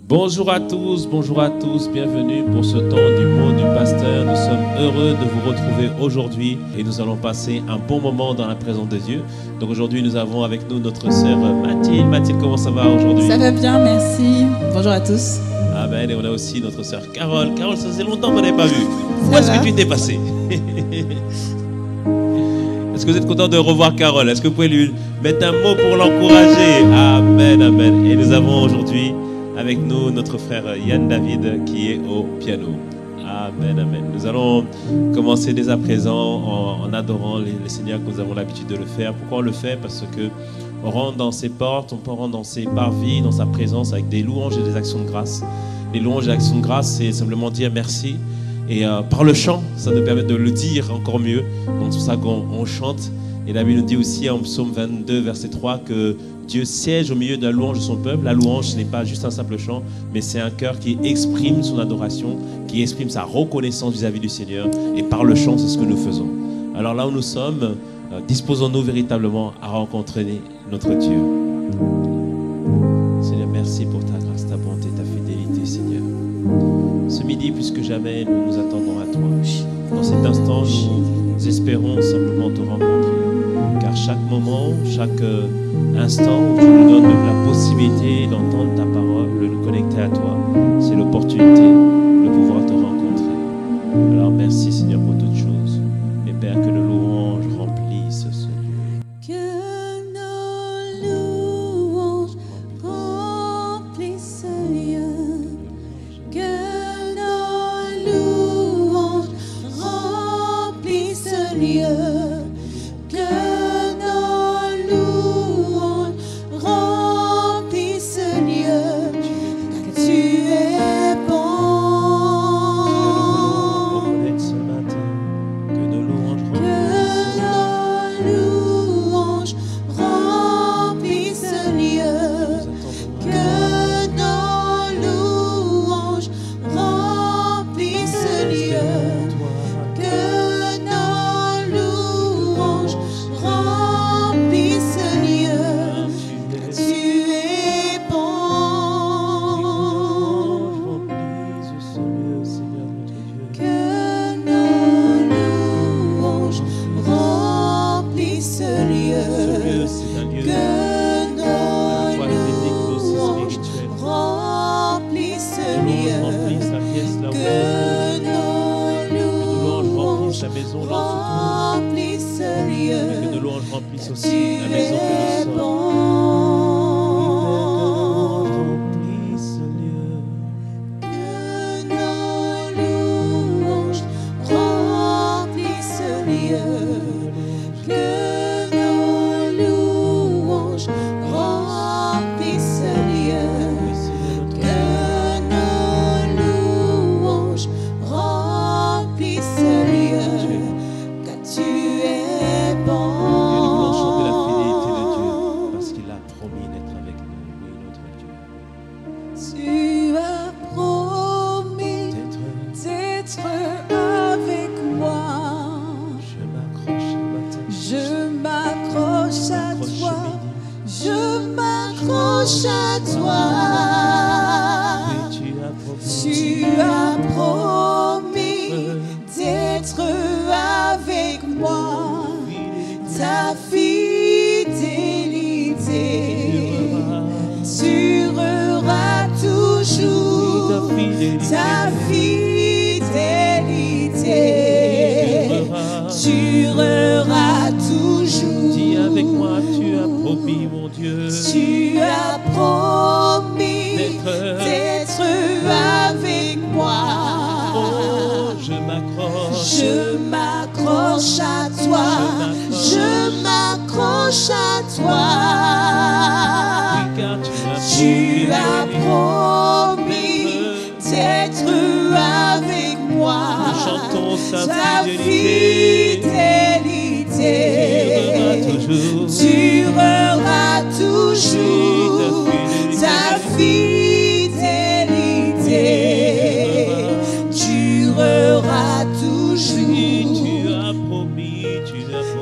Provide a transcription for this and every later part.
Bonjour à tous, bienvenue pour ce temps du mot du pasteur. Nous sommes heureux de vous retrouver aujourd'hui et nous allons passer un bon moment dans la présence de Dieu. Donc aujourd'hui nous avons avec nous notre sœur Mathilde. Mathilde, comment ça va aujourd'hui? Ça va bien, merci. Bonjour à tous. Amen. Et on a aussi notre sœur Carole. Carole, ça faisait longtemps qu'on n'avait pas vu. Où est-ce que tu t'es passée? Est-ce que vous êtes content de revoir Carole? Est-ce que vous pouvez lui mettre un mot pour l'encourager? Amen, amen. Et nous avons aujourd'hui avec nous notre frère Yann David qui est au piano. Amen, amen. Nous allons commencer dès à présent en adorant le Seigneur comme nous avons l'habitude de le faire. Pourquoi on le fait? Parce que on rentre dans ses portes, on rentre dans ses parvis, dans sa présence avec des louanges et des actions de grâce. Les louanges et actions de grâce, c'est simplement dire merci. Et par le chant, ça nous permet de le dire encore mieux. Donc c'est pour ça qu'on chante. Et la Bible nous dit aussi en psaume 22, verset 3, que Dieu siège au milieu de la louange de son peuple. La louange, ce n'est pas juste un simple chant, mais c'est un cœur qui exprime son adoration, qui exprime sa reconnaissance vis-à-vis du Seigneur. Et par le chant, c'est ce que nous faisons. Alors là où nous sommes, disposons-nous véritablement à rencontrer notre Dieu. Seigneur, merci pour ta grâce, ta bonté, ta fidélité, Seigneur. Ce midi, plus que jamais, nous nous attendons à toi. Dans cet instant, nous espérons simplement te rencontrer. Car chaque moment, chaque instant où tu nous donnes la possibilité d'entendre ta parole, de nous connecter à toi, c'est l'opportunité de pouvoir te rencontrer. Alors merci Seigneur pour toutes choses. Et Père, que nos louanges remplissent ce lieu. Que nos louanges remplissent ce lieu. Que nos louanges remplissent ce lieu.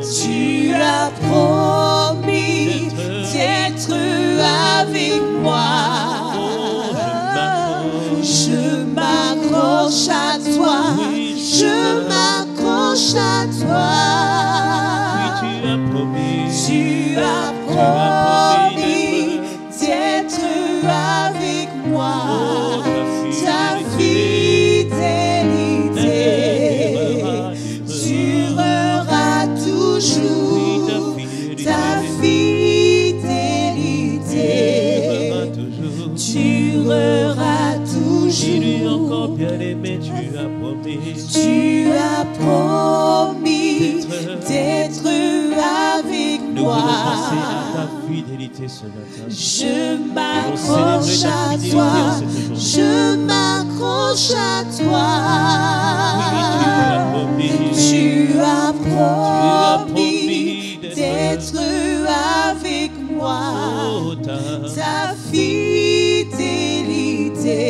Tu as promis d'être avec moi. Tu as promis d'être avec Nous moi. voulons penser à ta fidélité ce matin. Je Nous m'accroche célébrer ta à fidélité toi. en cette journée. Je m'accroche à toi. Tu as Tu as promis d'être avec moi. Oh, Ta fidélité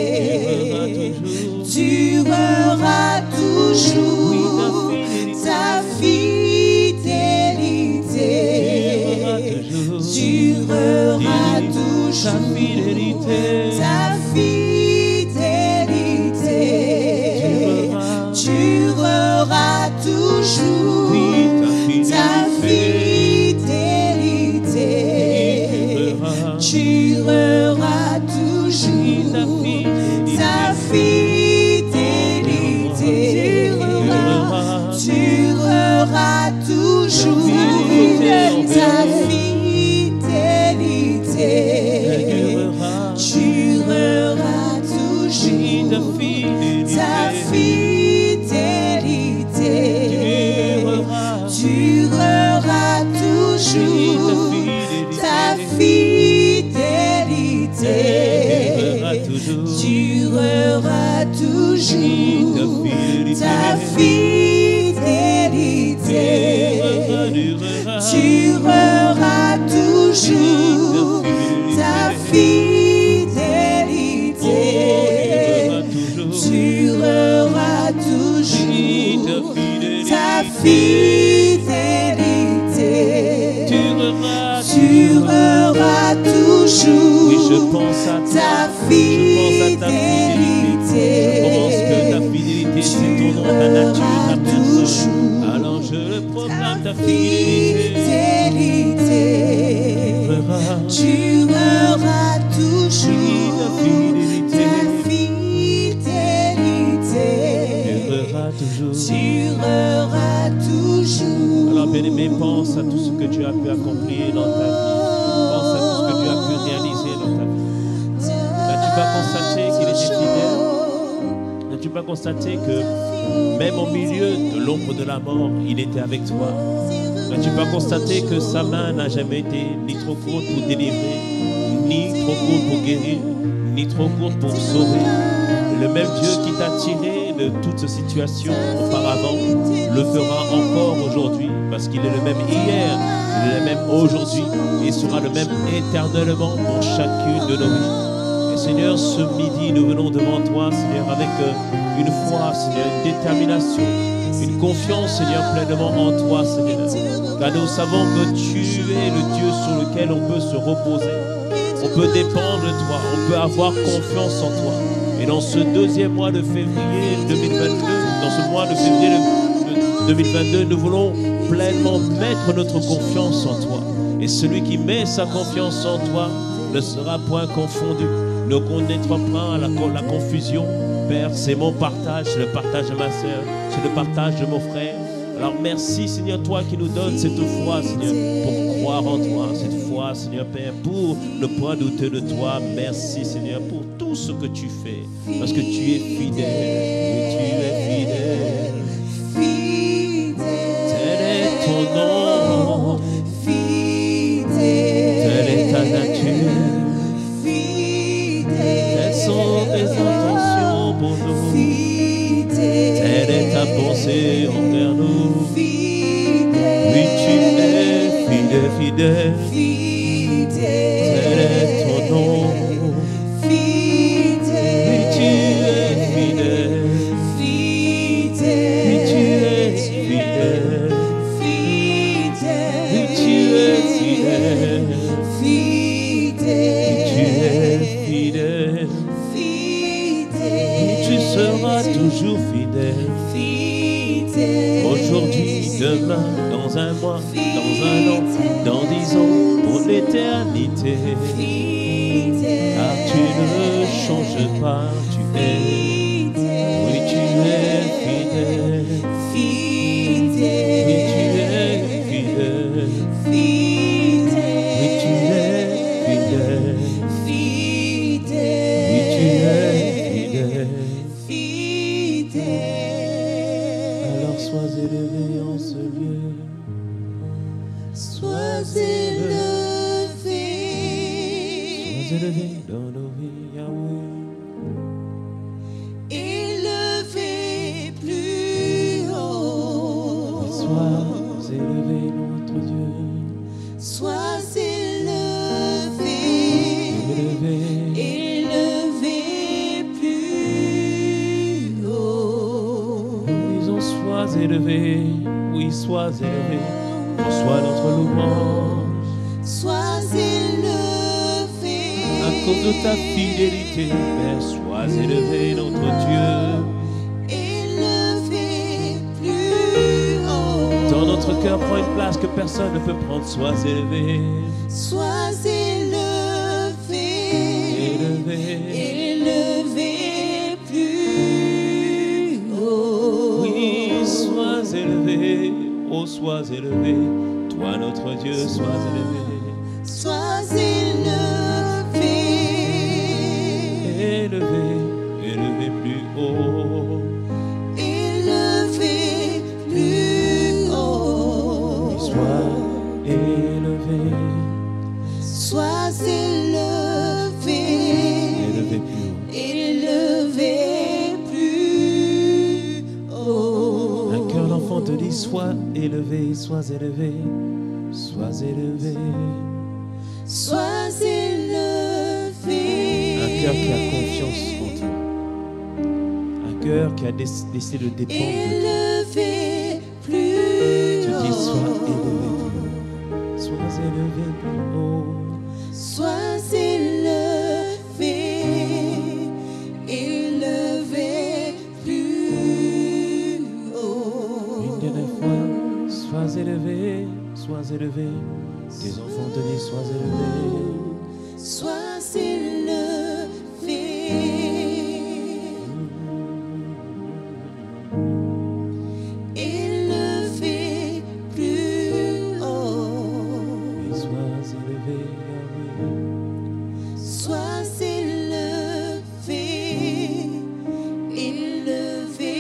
durera toujours. Ta fidélité durera toujours. ta fidélité Ta fidélité durera toujours. Ta fidélité durera toujours. Ta fidélité durera toujours. Ta fidélité durera toujours. Ta fidélité durera toujours. Ta fidélité durera toujours. Ta fidélité durera toujours. Ta fidélité durera toujours. Ta fidélité durera toujours. Oui, je pense à toi. Ta fidélité Je pense que ta fidélité, c'est ton nom, ta nature, ta personne. Alors je proclame ta fidélité. durera toujours. Ta fidélité Durera toujours. durera toujours. Alors bien-aimé, pense à tout ce que tu as pu accomplir dans ta vie. Pense à tout ce que tu as pu réaliser dans ta vie. N'as-tu pas constaté qu'il était fidèle? N'as-tu pas constaté que même au milieu de l'ombre de la mort, il était avec toi? N'as-tu pas constaté que sa main n'a jamais été ni trop courte pour délivrer, ni trop courte pour guérir, ni trop courte pour sauver? Le même Dieu qui t'a tiré de toute cette situation auparavant le fera encore aujourd'hui, parce qu'il est le même hier, il est le même aujourd'hui et sera le même éternellement pour chacune de nos vies. Et Seigneur, ce midi, nous venons devant toi, Seigneur, avec une foi, Seigneur, une détermination, une confiance, Seigneur, pleinement en toi, Seigneur. Car nous savons que tu es le Dieu sur lequel on peut se reposer. On peut dépendre de toi, on peut avoir confiance en toi. Et dans ce deuxième mois de février 2022, dans ce mois de février 2022, nous voulons pleinement mettre notre confiance en toi. Et celui qui met sa confiance en toi ne sera point confondu, ne connaîtra pas la confusion. Père, c'est mon partage, c'est le partage de ma sœur, c'est le partage de mon frère. Alors merci Seigneur, toi qui nous donnes cette foi, Seigneur, pour croire en toi, cette foi, Seigneur Père, pour ne pas douter de toi. Merci Seigneur pour tout ce que tu fais, parce que tu es fidèle, et tu es fidèle. Tel est ton nom, telle est ta nature, telles sont tes intentions pour nous, telle est ta pensée envers nous. Oui, tu es fidèle, tel est ton nom. Oui, tu es fidèle, oui, tu es fidèle, oui, tu es fidèle, oui, tu es fidèle, oui, tu seras toujours fidèle. Aujourd'hui, demain, dans un mois, dans un an, dans 10 ans, pour l'éternité. Car tu ne changes pas, tu es. Oui, tu es fidèle. Oui, tu es fidèle. Oui, tu es fidèle. Oui, tu es fidèle. élevé dans nos vies, Yahweh. Élevé plus haut. Et sois élevé, notre Dieu. Sois élevé. Élevé. Élevé plus haut. Nous disons, sois élevé. Oui, sois élevé. Reçois notre louange. Sois élevé. À cause de ta fidélité, Père, sois élevé, notre Dieu. Élevé plus haut. Dans notre cœur, prends une place que personne ne peut prendre. Sois élevé. Sois élevé. Élevé. Élevé plus haut. Oui, sois élevé. Oh, sois élevé. Toi, notre Dieu, sois élevé. Sois élevé. Élevé, élevé plus haut. Élevé plus haut. Sois élevé. Sois élevé. Élevé plus haut. Élevé plus haut. Un cœur d'enfant te dit, sois élevé, sois élevé. Sois élevé. Sois élevé. Un cœur qui a confiance en toi. Un cœur qui a décidé de dépendre de Élevé toi. plus Tu dis, sois haut. élevé plus haut. Sois élevé plus haut. Sois élevé. Élevé plus haut. Une dernière fois, sois élevé, sois élevé. Tes enfants te disent, sois élevé. Sois élevé. Élevé plus haut. Et sois élevé, Yahweh. Sois élevé. Élevé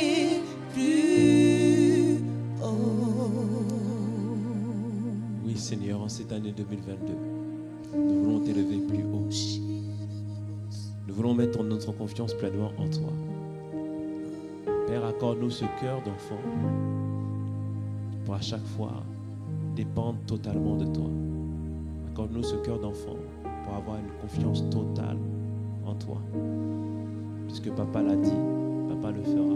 plus haut. Oui, Seigneur, en cette année 2022, nous voulons t'élever plus haut. Nous voulons mettre notre confiance pleinement en toi. Père, accorde-nous ce cœur d'enfant pour à chaque fois dépendre totalement de toi. Accorde-nous ce cœur d'enfant pour avoir une confiance totale en toi. Puisque Papa l'a dit, Papa le fera.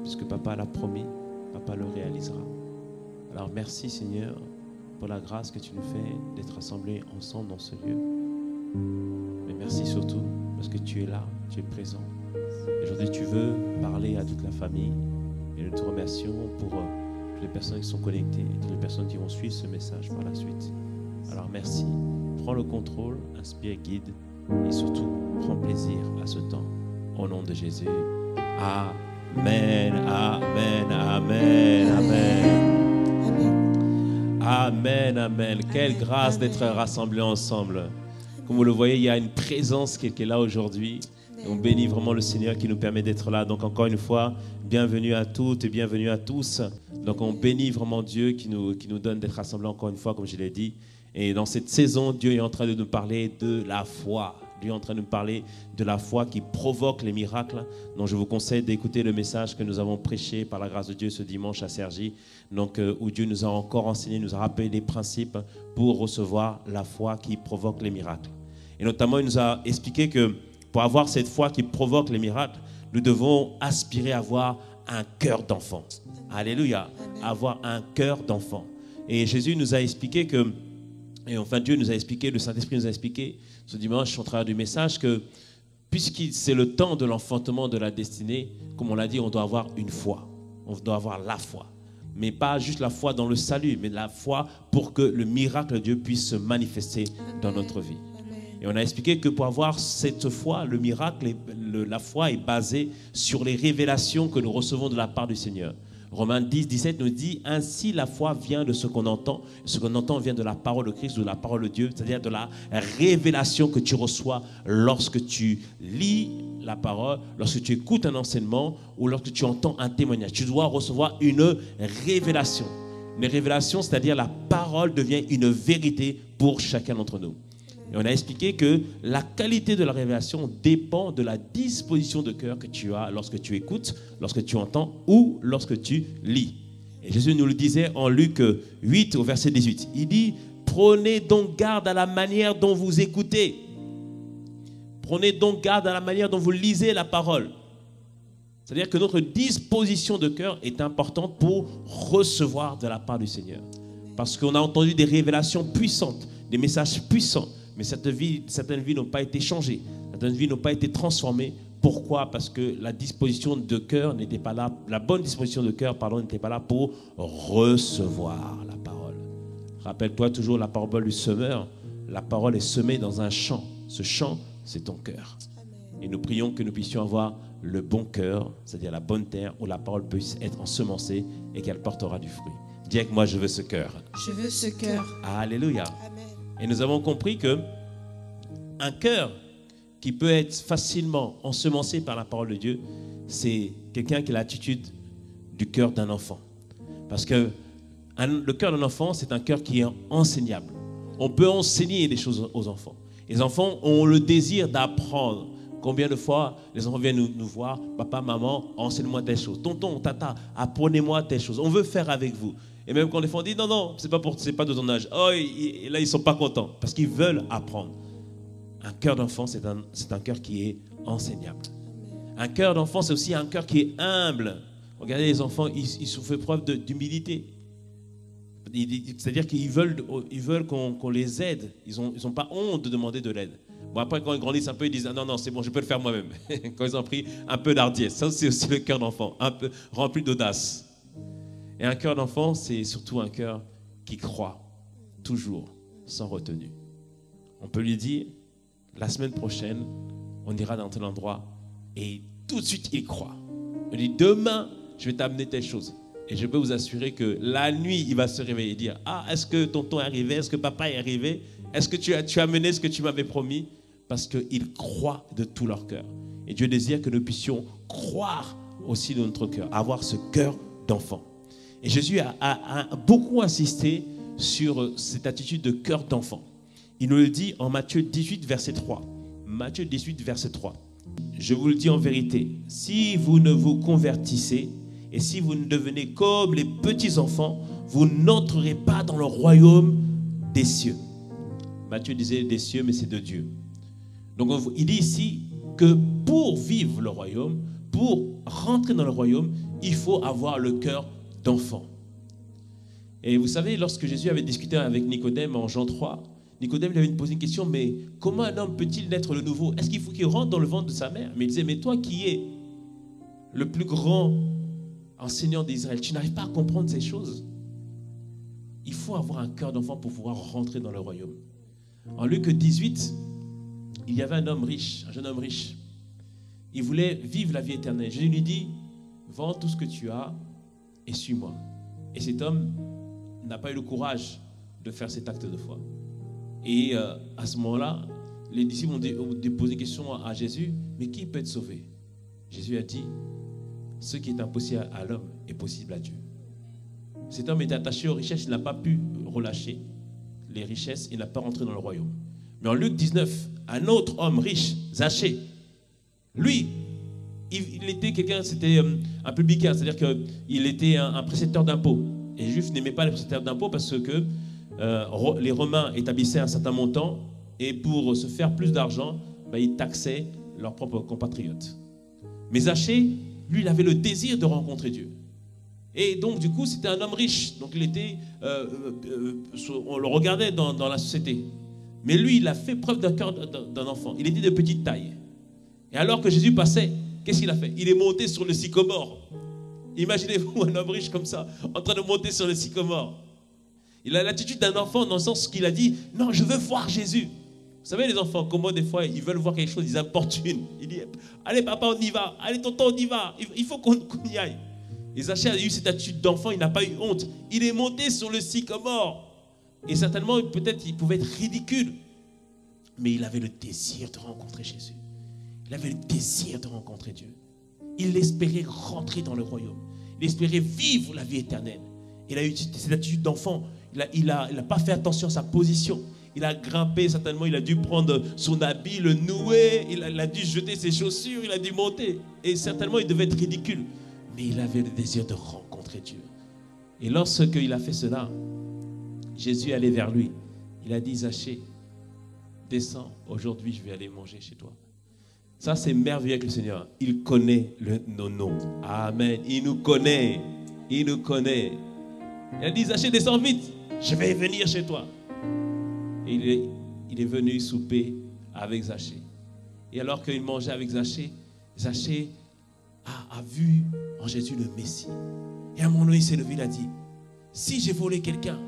Puisque Papa l'a promis, Papa le réalisera. Alors merci Seigneur pour la grâce que tu nous fais d'être rassemblés ensemble dans ce lieu. Mais merci surtout parce que tu es là, tu es présent. Aujourd'hui, tu veux parler à toute la famille et nous te remercions pour toutes les personnes qui sont connectées et toutes les personnes qui vont suivre ce message par la suite. Alors merci, prends le contrôle, inspire, guide et surtout prends plaisir à ce temps. Au nom de Jésus. Amen, amen, amen, amen. Amen, amen. Quelle grâce d'être rassemblés ensemble. Comme vous le voyez, il y a une présence qui est là aujourd'hui. On bénit vraiment le Seigneur qui nous permet d'être là. Donc encore une fois, bienvenue à toutes et bienvenue à tous. Donc on bénit vraiment Dieu qui nous donne d'être rassemblés encore une fois, comme je l'ai dit. Et dans cette saison, Dieu est en train de nous parler de la foi. Dieu est en train de nous parler de la foi qui provoque les miracles. Donc je vous conseille d'écouter le message que nous avons prêché par la grâce de Dieu ce dimanche à Cergy. Donc où Dieu nous a encore enseigné, nous a rappelé des principes pour recevoir la foi qui provoque les miracles. Et notamment, il nous a expliqué que pour avoir cette foi qui provoque les miracles, nous devons aspirer à avoir un cœur d'enfant. Alléluia, avoir un cœur d'enfant. Et Jésus nous a expliqué que, et enfin Dieu nous a expliqué, le Saint-Esprit nous a expliqué ce dimanche au travers du message que puisque c'est le temps de l'enfantement de la destinée, comme on l'a dit, on doit avoir une foi. On doit avoir la foi. Mais pas juste la foi dans le salut, mais la foi pour que le miracle de Dieu puisse se manifester dans notre vie. Et on a expliqué que pour avoir cette foi, le miracle, la foi est basée sur les révélations que nous recevons de la part du Seigneur. Romains 10, 17 nous dit, ainsi la foi vient de ce qu'on entend. Ce qu'on entend vient de la parole de Christ, de la parole de Dieu, c'est-à-dire de la révélation que tu reçois lorsque tu lis la parole, lorsque tu écoutes un enseignement ou lorsque tu entends un témoignage. Tu dois recevoir une révélation. Une révélation, c'est-à-dire la parole devient une vérité pour chacun d'entre nous. Et on a expliqué que la qualité de la révélation dépend de la disposition de cœur que tu as lorsque tu écoutes, lorsque tu entends ou lorsque tu lis. Et Jésus nous le disait en Luc 8 au verset 18. Il dit, prenez donc garde à la manière dont vous écoutez. Prenez donc garde à la manière dont vous lisez la parole. C'est-à-dire que notre disposition de cœur est importante pour recevoir de la part du Seigneur. Parce qu'on a entendu des révélations puissantes, des messages puissants, mais certaines vies n'ont pas été changées, certaines vies n'ont pas été transformées. Pourquoi? Parce que la disposition de cœur n'était pas là, la bonne disposition de cœur, n'était pas là pour recevoir la parole. Rappelle-toi toujours la parabole du semeur. La parole est semée dans un champ. Ce champ, c'est ton cœur. Et nous prions que nous puissions avoir le bon cœur, c'est-à-dire la bonne terre où la parole puisse être ensemencée et qu'elle portera du fruit. Dis avec moi, je veux ce cœur. Je veux ce cœur. Alléluia. Amen. Et nous avons compris que un cœur qui peut être facilement ensemencé par la parole de Dieu, c'est quelqu'un qui a l'attitude du cœur d'un enfant. Parce que le cœur d'un enfant, c'est un cœur qui est enseignable. On peut enseigner des choses aux enfants. Les enfants ont le désir d'apprendre. Combien de fois les enfants viennent nous voir, papa, maman, enseigne-moi telle chose. Tonton, tata, apprenez-moi telle chose. On veut faire avec vous. Et même quand les enfants disent non, c'est pas de ton âge. Oh, et là, ils ne sont pas contents parce qu'ils veulent apprendre. Un cœur d'enfant, c'est un cœur qui est enseignable. Un cœur d'enfant, c'est aussi un cœur qui est humble. Regardez les enfants, ils font preuve d'humilité. C'est-à-dire qu'ils veulent qu'on les aide. Ils n'ont pas honte de demander de l'aide. Bon, après, quand ils grandissent un peu, ils disent non, c'est bon, je peux le faire moi-même. Quand ils ont pris un peu d'hardiesse. Ça, c'est aussi le cœur d'enfant, un peu rempli d'audace. Et un cœur d'enfant, c'est surtout un cœur qui croit, toujours, sans retenue. On peut lui dire, la semaine prochaine, on ira dans tel endroit, et tout de suite, il croit. On dit, demain, je vais t'amener telle chose. Et je peux vous assurer que la nuit, il va se réveiller et dire, ah, est-ce que tonton est arrivé? Est-ce que papa est arrivé? Est-ce que tu as amené ce que tu m'avais promis? Parce qu'ils croient de tout leur cœur. Et Dieu désire que nous puissions croire aussi de notre cœur, avoir ce cœur d'enfant. Et Jésus a beaucoup insisté sur cette attitude de cœur d'enfant. Il nous le dit en Matthieu 18, verset 3. Matthieu 18, verset 3. Je vous le dis en vérité, si vous ne vous convertissez et si vous ne devenez comme les petits enfants, vous n'entrerez pas dans le royaume des cieux. Matthieu disait des cieux, mais c'est de Dieu. Donc il dit ici que pour vivre le royaume, pour rentrer dans le royaume, il faut avoir le cœur d'enfant. Et vous savez, lorsque Jésus avait discuté avec Nicodème en Jean 3, Nicodème lui avait posé une question, mais comment un homme peut-il naître de nouveau? Est-ce qu'il faut qu'il rentre dans le ventre de sa mère? Mais il disait, mais toi qui es le plus grand enseignant d'Israël, tu n'arrives pas à comprendre ces choses? Il faut avoir un cœur d'enfant pour pouvoir rentrer dans le royaume. En Luc 18, il y avait un homme riche, un jeune homme riche. Il voulait vivre la vie éternelle. Jésus lui dit, vends tout ce que tu as et suis-moi. Et cet homme n'a pas eu le courage de faire cet acte de foi. Et à ce moment-là, les disciples ont posé une question à Jésus, mais qui peut être sauvé? Jésus a dit, ce qui est impossible à l'homme est possible à Dieu. Cet homme était attaché aux richesses, il n'a pas pu relâcher les richesses, il n'a pas rentré dans le royaume. Mais en Luc 19, un autre homme riche, Zachée, lui, il était quelqu'un, c'était un publicain, c'est-à-dire qu'il était un précepteur d'impôts. Et les Juifs n'aimaient pas les précepteurs d'impôts parce que les Romains établissaient un certain montant et pour se faire plus d'argent, ils taxaient leurs propres compatriotes. Mais Zachée, lui, il avait le désir de rencontrer Dieu. Et donc, du coup, c'était un homme riche. Donc, il était, on le regardait dans la société. Mais lui, il a fait preuve d'un cœur d'un enfant. Il était de petite taille. Et alors que Jésus passait, qu'est-ce qu'il a fait? Il est monté sur le sycomore. Imaginez-vous un homme riche comme ça, en train de monter sur le sycomore. Il a l'attitude d'un enfant dans le sens qu'il a dit, non, je veux voir Jésus. Vous savez, les enfants, comment des fois, ils veulent voir quelque chose, ils importunent. Ils disent, allez papa, on y va. Allez tonton, on y va. Il faut qu'on y aille. Et Zachée a eu cette attitude d'enfant, il n'a pas eu honte. Il est monté sur le sycomore. Et certainement, peut-être, il pouvait être ridicule. Mais il avait le désir de rencontrer Jésus. Il avait le désir de rencontrer Dieu. Il espérait rentrer dans le royaume. Il espérait vivre la vie éternelle. Il a eu cette attitude d'enfant. Il n'a pas fait attention à sa position. Il a grimpé, certainement, il a dû prendre son habit, le nouer, il a dû jeter ses chaussures, il a dû monter. Et certainement, il devait être ridicule. Mais il avait le désir de rencontrer Dieu. Et lorsqu'il a fait cela, Jésus est allé vers lui. Il a dit, Zachée, descends, aujourd'hui je vais aller manger chez toi. Ça, c'est merveilleux avec le Seigneur. Il connaît nos noms. Amen. Il nous connaît. Il nous connaît. Il a dit, Zachée, descends vite, je vais venir chez toi. Et il est venu souper avec Zachée. Et alors qu'il mangeait avec Zachée, Zachée a vu en Jésus le Messie. Et à un moment donné, il s'est levé, il a dit, si j'ai volé quelqu'un,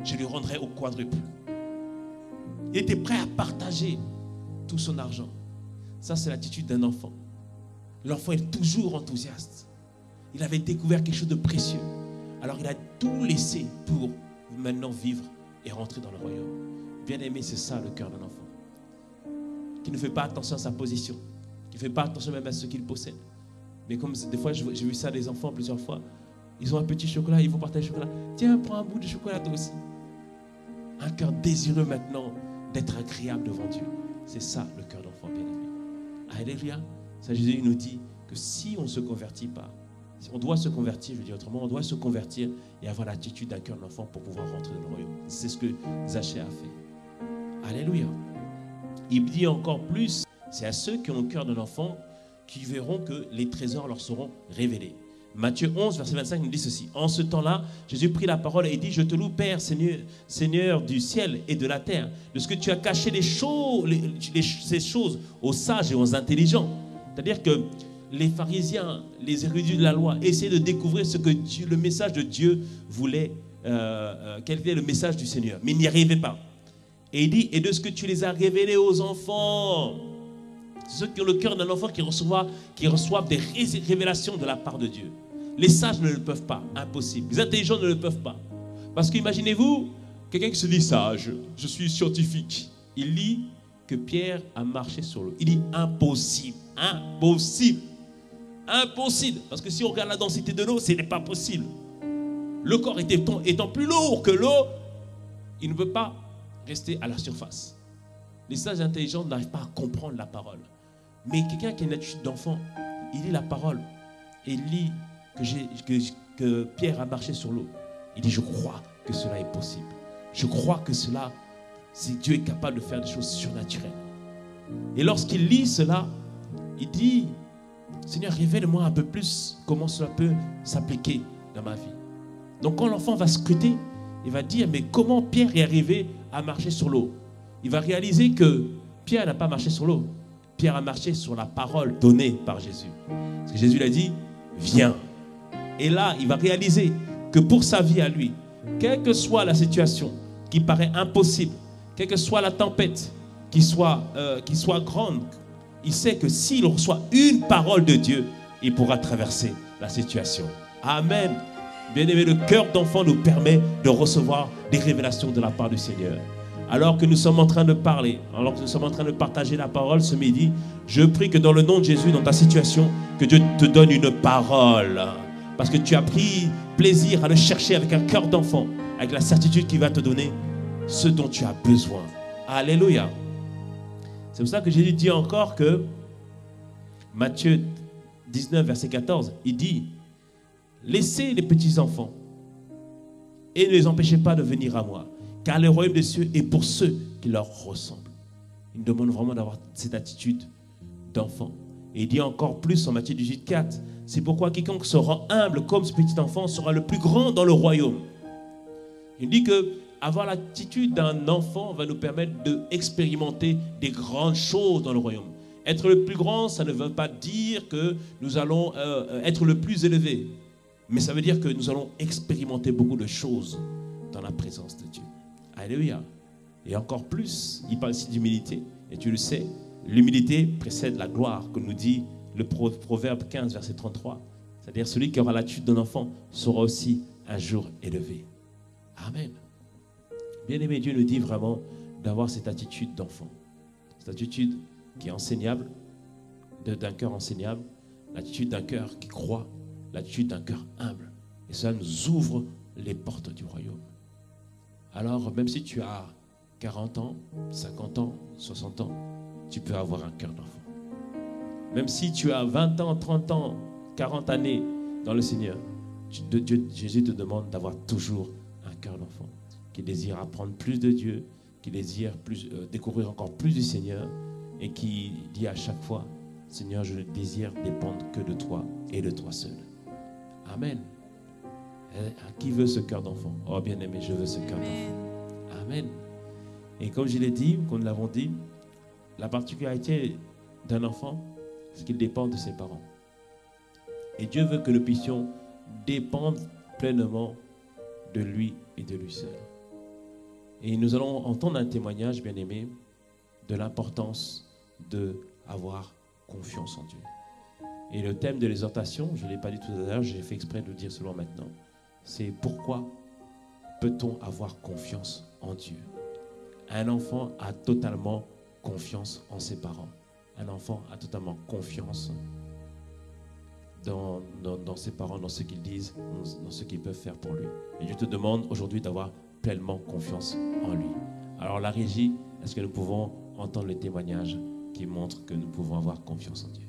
je lui rendrai au quadruple. Il était prêt à partager tout son argent. Ça, c'est l'attitude d'un enfant. L'enfant est toujours enthousiaste. Il avait découvert quelque chose de précieux. Alors il a tout laissé pour maintenant vivre et rentrer dans le royaume. Bien-aimé, c'est ça le cœur d'un enfant. Qui ne fait pas attention à sa position. Qui ne fait pas attention même à ce qu'il possède. Mais comme des fois, j'ai vu ça des enfants plusieurs fois. Ils ont un petit chocolat, ils vont partager le chocolat. Tiens, prends un bout de chocolat toi aussi. Un cœur désireux maintenant d'être agréable devant Dieu. C'est ça le cœur d'enfant bien-aimé. Alléluia. Ça, Jésus nous dit que si on ne se convertit pas, si on doit se convertir, je dis autrement, on doit se convertir et avoir l'attitude d'un cœur d'enfant pour pouvoir rentrer dans le royaume. C'est ce que Zachée a fait. Alléluia. Il dit encore plus, c'est à ceux qui ont le cœur d'un enfant qui verront que les trésors leur seront révélés. Matthieu 11, verset 25 nous dit ceci. En ce temps-là, Jésus prit la parole et dit, je te loue, Père, Seigneur du ciel et de la terre, de ce que tu as caché ces choses aux sages et aux intelligents. C'est-à-dire que les pharisiens, les érudits de la loi, essayaient de découvrir ce que le message de Dieu voulait, quel était le message du Seigneur. Mais ils n'y arrivaient pas. Et il dit, et de ce que tu les as révélés aux enfants. Ceux qui ont le cœur d'un enfant qui reçoivent des révélations de la part de Dieu. Les sages ne le peuvent pas, impossible. Les intelligents ne le peuvent pas. Parce qu'imaginez-vous, quelqu'un qui se dit sage, je suis scientifique. Il lit que Pierre a marché sur l'eau. Il dit impossible, impossible, impossible. Parce que si on regarde la densité de l'eau, ce n'est pas possible. Le corps étant plus lourd que l'eau, il ne peut pas rester à la surface. Les sages intelligents n'arrivent pas à comprendre la parole. Mais quelqu'un qui a une attitude d'enfant, il lit la parole et il lit que Pierre a marché sur l'eau. Il dit, je crois que cela est possible. Je crois que cela, Dieu est capable de faire des choses surnaturelles. Et lorsqu'il lit cela, il dit, Seigneur, révèle-moi un peu plus comment cela peut s'appliquer dans ma vie. Donc quand l'enfant va scruter, il va dire, mais comment Pierre est arrivé à marcher sur l'eau? Il va réaliser que Pierre n'a pas marché sur l'eau. Pierre a marché sur la parole donnée par Jésus. Parce que Jésus lui a dit, viens. Et là, il va réaliser que pour sa vie à lui, quelle que soit la situation qui paraît impossible, quelle que soit la tempête qui soit grande, il sait que s'il reçoit une parole de Dieu, il pourra traverser la situation. Amen. Bien-aimé, le cœur d'enfant nous permet de recevoir des révélations de la part du Seigneur. Alors que nous sommes en train de parler, alors que nous sommes en train de partager la parole ce midi, je prie que dans le nom de Jésus, dans ta situation, que Dieu te donne une parole. Parce que tu as pris plaisir à le chercher avec un cœur d'enfant, avec la certitude qu'il va te donner ce dont tu as besoin. Alléluia. C'est pour ça que Jésus dit encore que, Matthieu 19, verset 14, il dit, laissez les petits enfants et ne les empêchez pas de venir à moi. Car le royaume des cieux est pour ceux qui leur ressemblent. Il nous demande vraiment d'avoir cette attitude d'enfant. Et il dit encore plus en Matthieu 18, 4. C'est pourquoi quiconque se rend humble comme ce petit enfant sera le plus grand dans le royaume. Il dit que avoir l'attitude d'un enfant va nous permettre d'expérimenter des grandes choses dans le royaume. Être le plus grand, ça ne veut pas dire que nous allons être le plus élevé. Mais ça veut dire que nous allons expérimenter beaucoup de choses dans la présence de Dieu. Alléluia. Et encore plus, il parle ici d'humilité. Et tu le sais, l'humilité précède la gloire, comme nous dit le Proverbe 15, verset 33. C'est-à-dire celui qui aura l'attitude d'un enfant sera aussi un jour élevé. Amen. Bien-aimé, Dieu nous dit vraiment d'avoir cette attitude d'enfant. Cette attitude qui est enseignable, d'un cœur enseignable, l'attitude d'un cœur qui croit, l'attitude d'un cœur humble. Et cela nous ouvre les portes du royaume. Alors, même si tu as 40 ans, 50 ans, 60 ans, tu peux avoir un cœur d'enfant. Même si tu as 20 ans, 30 ans, 40 années dans le Seigneur, Jésus te demande d'avoir toujours un cœur d'enfant, qui désire apprendre plus de Dieu, qui désire découvrir encore plus du Seigneur et qui dit à chaque fois, Seigneur, je ne désire dépendre que de toi et de toi seul. Amen. Qui veut ce cœur d'enfant? Oh bien-aimé, je veux ce cœur d'enfant. Amen. Et comme je l'ai dit, comme nous l'avons dit, la particularité d'un enfant, c'est qu'il dépend de ses parents. Et Dieu veut que nous puissions dépendre pleinement de lui et de lui seul. Et nous allons entendre un témoignage, bien-aimé, de l'importance d'avoir confiance en Dieu. Et le thème de l'exhortation, je ne l'ai pas dit tout à l'heure, j'ai fait exprès de le dire seulement maintenant, c'est pourquoi peut-on avoir confiance en Dieu? Un enfant a totalement confiance en ses parents. Un enfant a totalement confiance dans ses parents, dans ce qu'ils disent, dans ce qu'ils peuvent faire pour lui. Et Dieu te demande aujourd'hui d'avoir pleinement confiance en lui. Alors la régie, est-ce que nous pouvons entendre le témoignage qui montre que nous pouvons avoir confiance en Dieu?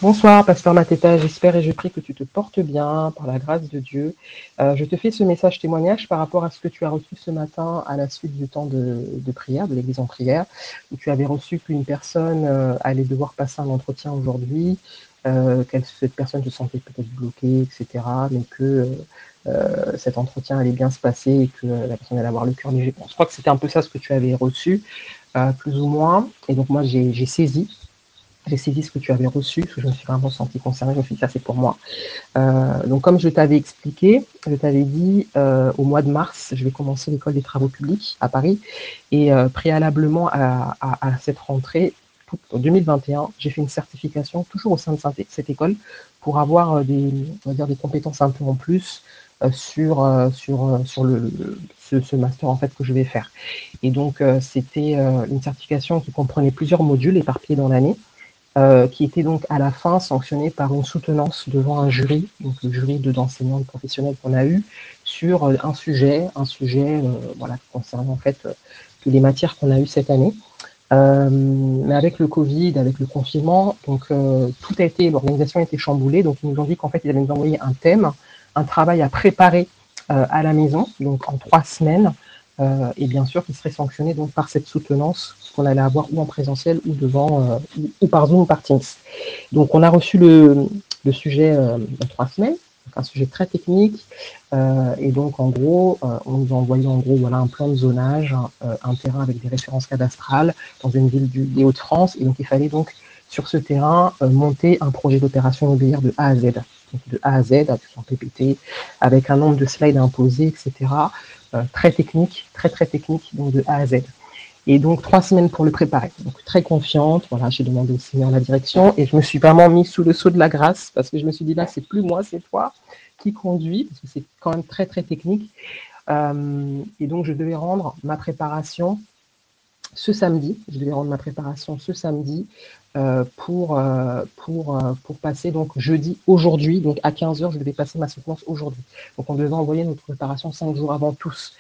Bonsoir, Pasteur Mateta, j'espère et je prie que tu te portes bien par la grâce de Dieu. Je te fais ce message témoignage par rapport à ce que tu as reçu ce matin à la suite du temps de prière, de l'église en prière, où tu avais reçu qu'une personne allait devoir passer un entretien aujourd'hui, cette personne se sentait peut-être bloquée, etc., mais que cet entretien allait bien se passer et que la personne allait avoir le cœur léger. Bon, je crois que c'était un peu ça ce que tu avais reçu, plus ou moins, et donc moi j'ai saisi ce que tu avais reçu, parce que je me suis vraiment sentie concernée, je me suis dit, ça c'est pour moi. Donc comme je t'avais expliqué, je t'avais dit, au mois de mars, je vais commencer l'école des travaux publics à Paris, et préalablement à cette rentrée, en 2021, j'ai fait une certification, toujours au sein de cette école, pour avoir on va dire des compétences un peu en plus sur ce master en fait que je vais faire. Et donc c'était une certification qui comprenait plusieurs modules éparpillés dans l'année, qui était donc à la fin sanctionné par une soutenance devant un jury, donc le jury d'enseignants et professionnels qu'on a eu, sur un sujet voilà, concernant en fait les matières qu'on a eues cette année. Mais avec le Covid, avec le confinement, donc l'organisation a été chamboulée, donc ils nous ont dit qu'en fait ils allaient nous envoyer un thème, un travail à préparer à la maison, donc en 3 semaines, et bien sûr qui serait sanctionné donc par cette soutenance qu'on allait avoir ou en présentiel ou devant ou par Zoom ou par Teams. Donc on a reçu le sujet en 3 semaines, donc un sujet très technique, et donc en gros on nous a envoyé en gros voilà un plan de zonage, un terrain avec des références cadastrales dans une ville des Hauts-de-France, et donc il fallait donc sur ce terrain monter un projet d'opération immobilière de A à Z, donc de A à Z avec un PPT, avec un nombre de slides imposés, etc. Très technique, très technique, donc de A à Z. Et donc 3 semaines pour le préparer. Donc très confiante, voilà, j'ai demandé au Seigneur la direction et je me suis vraiment mis sous le sceau de la grâce parce que je me suis dit là, c'est plus moi, c'est toi qui conduis parce que c'est quand même très technique. Et donc je devais rendre ma préparation ce samedi. Pour passer donc jeudi, aujourd'hui, donc à 15h, je devais passer ma soutenance aujourd'hui. Donc on devait envoyer notre préparation 5 jours avant tous.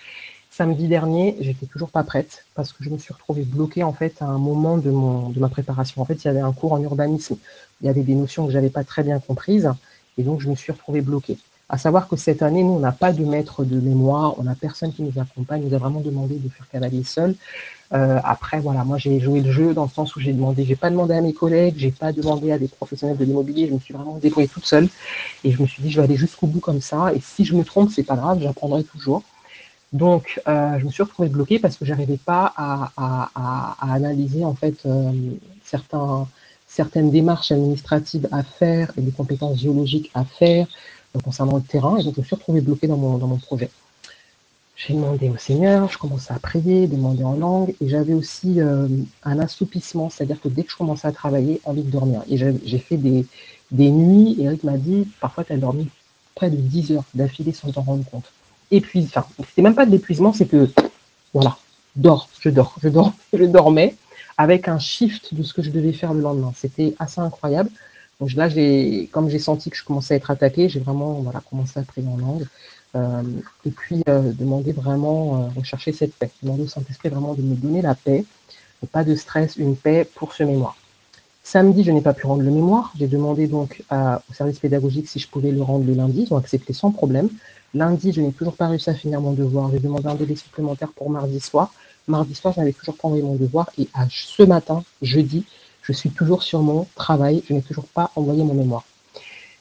Samedi dernier, j'étais toujours pas prête parce que je me suis retrouvée bloquée en fait à un moment de ma préparation. En fait, il y avait un cours en urbanisme, il y avait des notions que j'avais pas très bien comprises et donc je me suis retrouvée bloquée. À savoir que cette année, nous, on n'a pas de maître de mémoire, on n'a personne qui nous accompagne, on nous a vraiment demandé de faire cavalier seul. Après, voilà, moi j'ai joué le jeu dans le sens où j'ai pas demandé à mes collègues, j'ai pas demandé à des professionnels de l'immobilier, je me suis vraiment débrouillée toute seule et je me suis dit je vais aller jusqu'au bout comme ça et si je me trompe, c'est pas grave, j'apprendrai toujours. Donc, je me suis retrouvée bloquée parce que j'arrivais pas à analyser en fait certaines démarches administratives à faire et des compétences géologiques à faire concernant le terrain. Et donc, je me suis retrouvée bloquée dans mon projet. J'ai demandé au Seigneur, je commençais à prier, demander en langue, et j'avais aussi un assoupissement, c'est-à-dire que dès que je commençais à travailler, envie de dormir. Et j'ai fait des nuits, Eric m'a dit, parfois tu as dormi près de 10 heures d'affilée sans t'en rendre compte. Enfin, c'était même pas de l'épuisement, c'est que, voilà, je dormais avec un shift de ce que je devais faire le lendemain. C'était assez incroyable. Donc là, comme j'ai senti que je commençais à être attaquée, j'ai vraiment commencé à prier en langue. Et puis demander vraiment, rechercher cette paix. Demander au Saint-Esprit vraiment de me donner la paix, et pas de stress, une paix pour ce mémoire. Samedi, je n'ai pas pu rendre le mémoire. J'ai demandé donc au service pédagogique si je pouvais le rendre le lundi. Ils ont accepté sans problème. Lundi, je n'ai toujours pas réussi à finir mon devoir. J'ai demandé un délai supplémentaire pour mardi soir. Mardi soir, je n'avais toujours pas envoyé mon devoir. Et ce matin, jeudi, je suis toujours sur mon travail. Je n'ai toujours pas envoyé mon mémoire.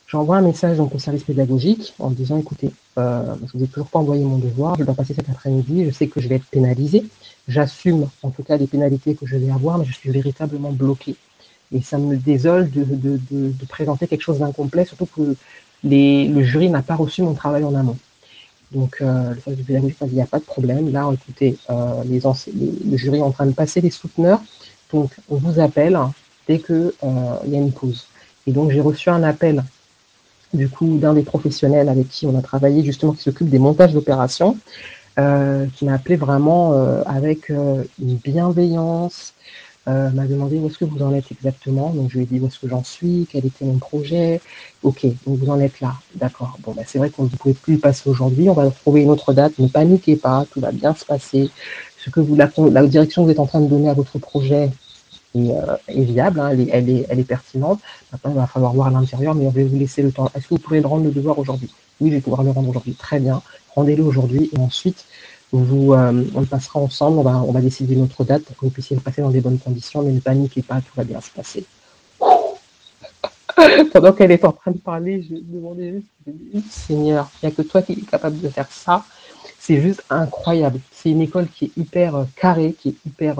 J'envoie un message donc au service pédagogique en disant, écoutez, je ne vous ai toujours pas envoyé mon devoir. Je dois passer cet après-midi. Je sais que je vais être pénalisée. J'assume en tout cas les pénalités que je vais avoir, mais je suis véritablement bloquée. Et ça me désole de présenter quelque chose d'incomplet, surtout que le jury n'a pas reçu mon travail en amont. Donc, le service pédagogique m'a dit, il n'y a pas de problème. Là, écoutez, le jury est en train de passer les souteneurs. Donc, on vous appelle dès qu'il y a une pause. Et donc, j'ai reçu un appel, du coup, d'un des professionnels avec qui on a travaillé, justement, qui s'occupe des montages d'opérations, qui m'a appelé vraiment avec une bienveillance, m'a demandé où est-ce que vous en êtes exactement. Donc je lui ai dit où est-ce que j'en suis, quel était mon projet. Ok, donc vous en êtes là. D'accord. Bon, ben, c'est vrai qu'on ne pouvait plus le passer aujourd'hui. On va trouver une autre date. Ne paniquez pas, tout va bien se passer. Ce que la direction que vous êtes en train de donner à votre projet est viable, hein, elle est pertinente. Maintenant, il va falloir voir à l'intérieur, mais on va vous laisser le temps. Est-ce que vous pourrez le rendre le devoir aujourd'hui? Oui, je vais pouvoir le rendre aujourd'hui. Très bien. Rendez-le aujourd'hui et ensuite, on le passera ensemble. On va décider notre date pour que vous puissiez le passer dans des bonnes conditions, mais ne paniquez pas, tout va bien se passer. Pendant qu'elle est en train de parler, je demandais juste, Seigneur, il n'y a que toi qui es capable de faire ça. C'est juste incroyable. C'est une école qui est hyper carrée, qui est hyper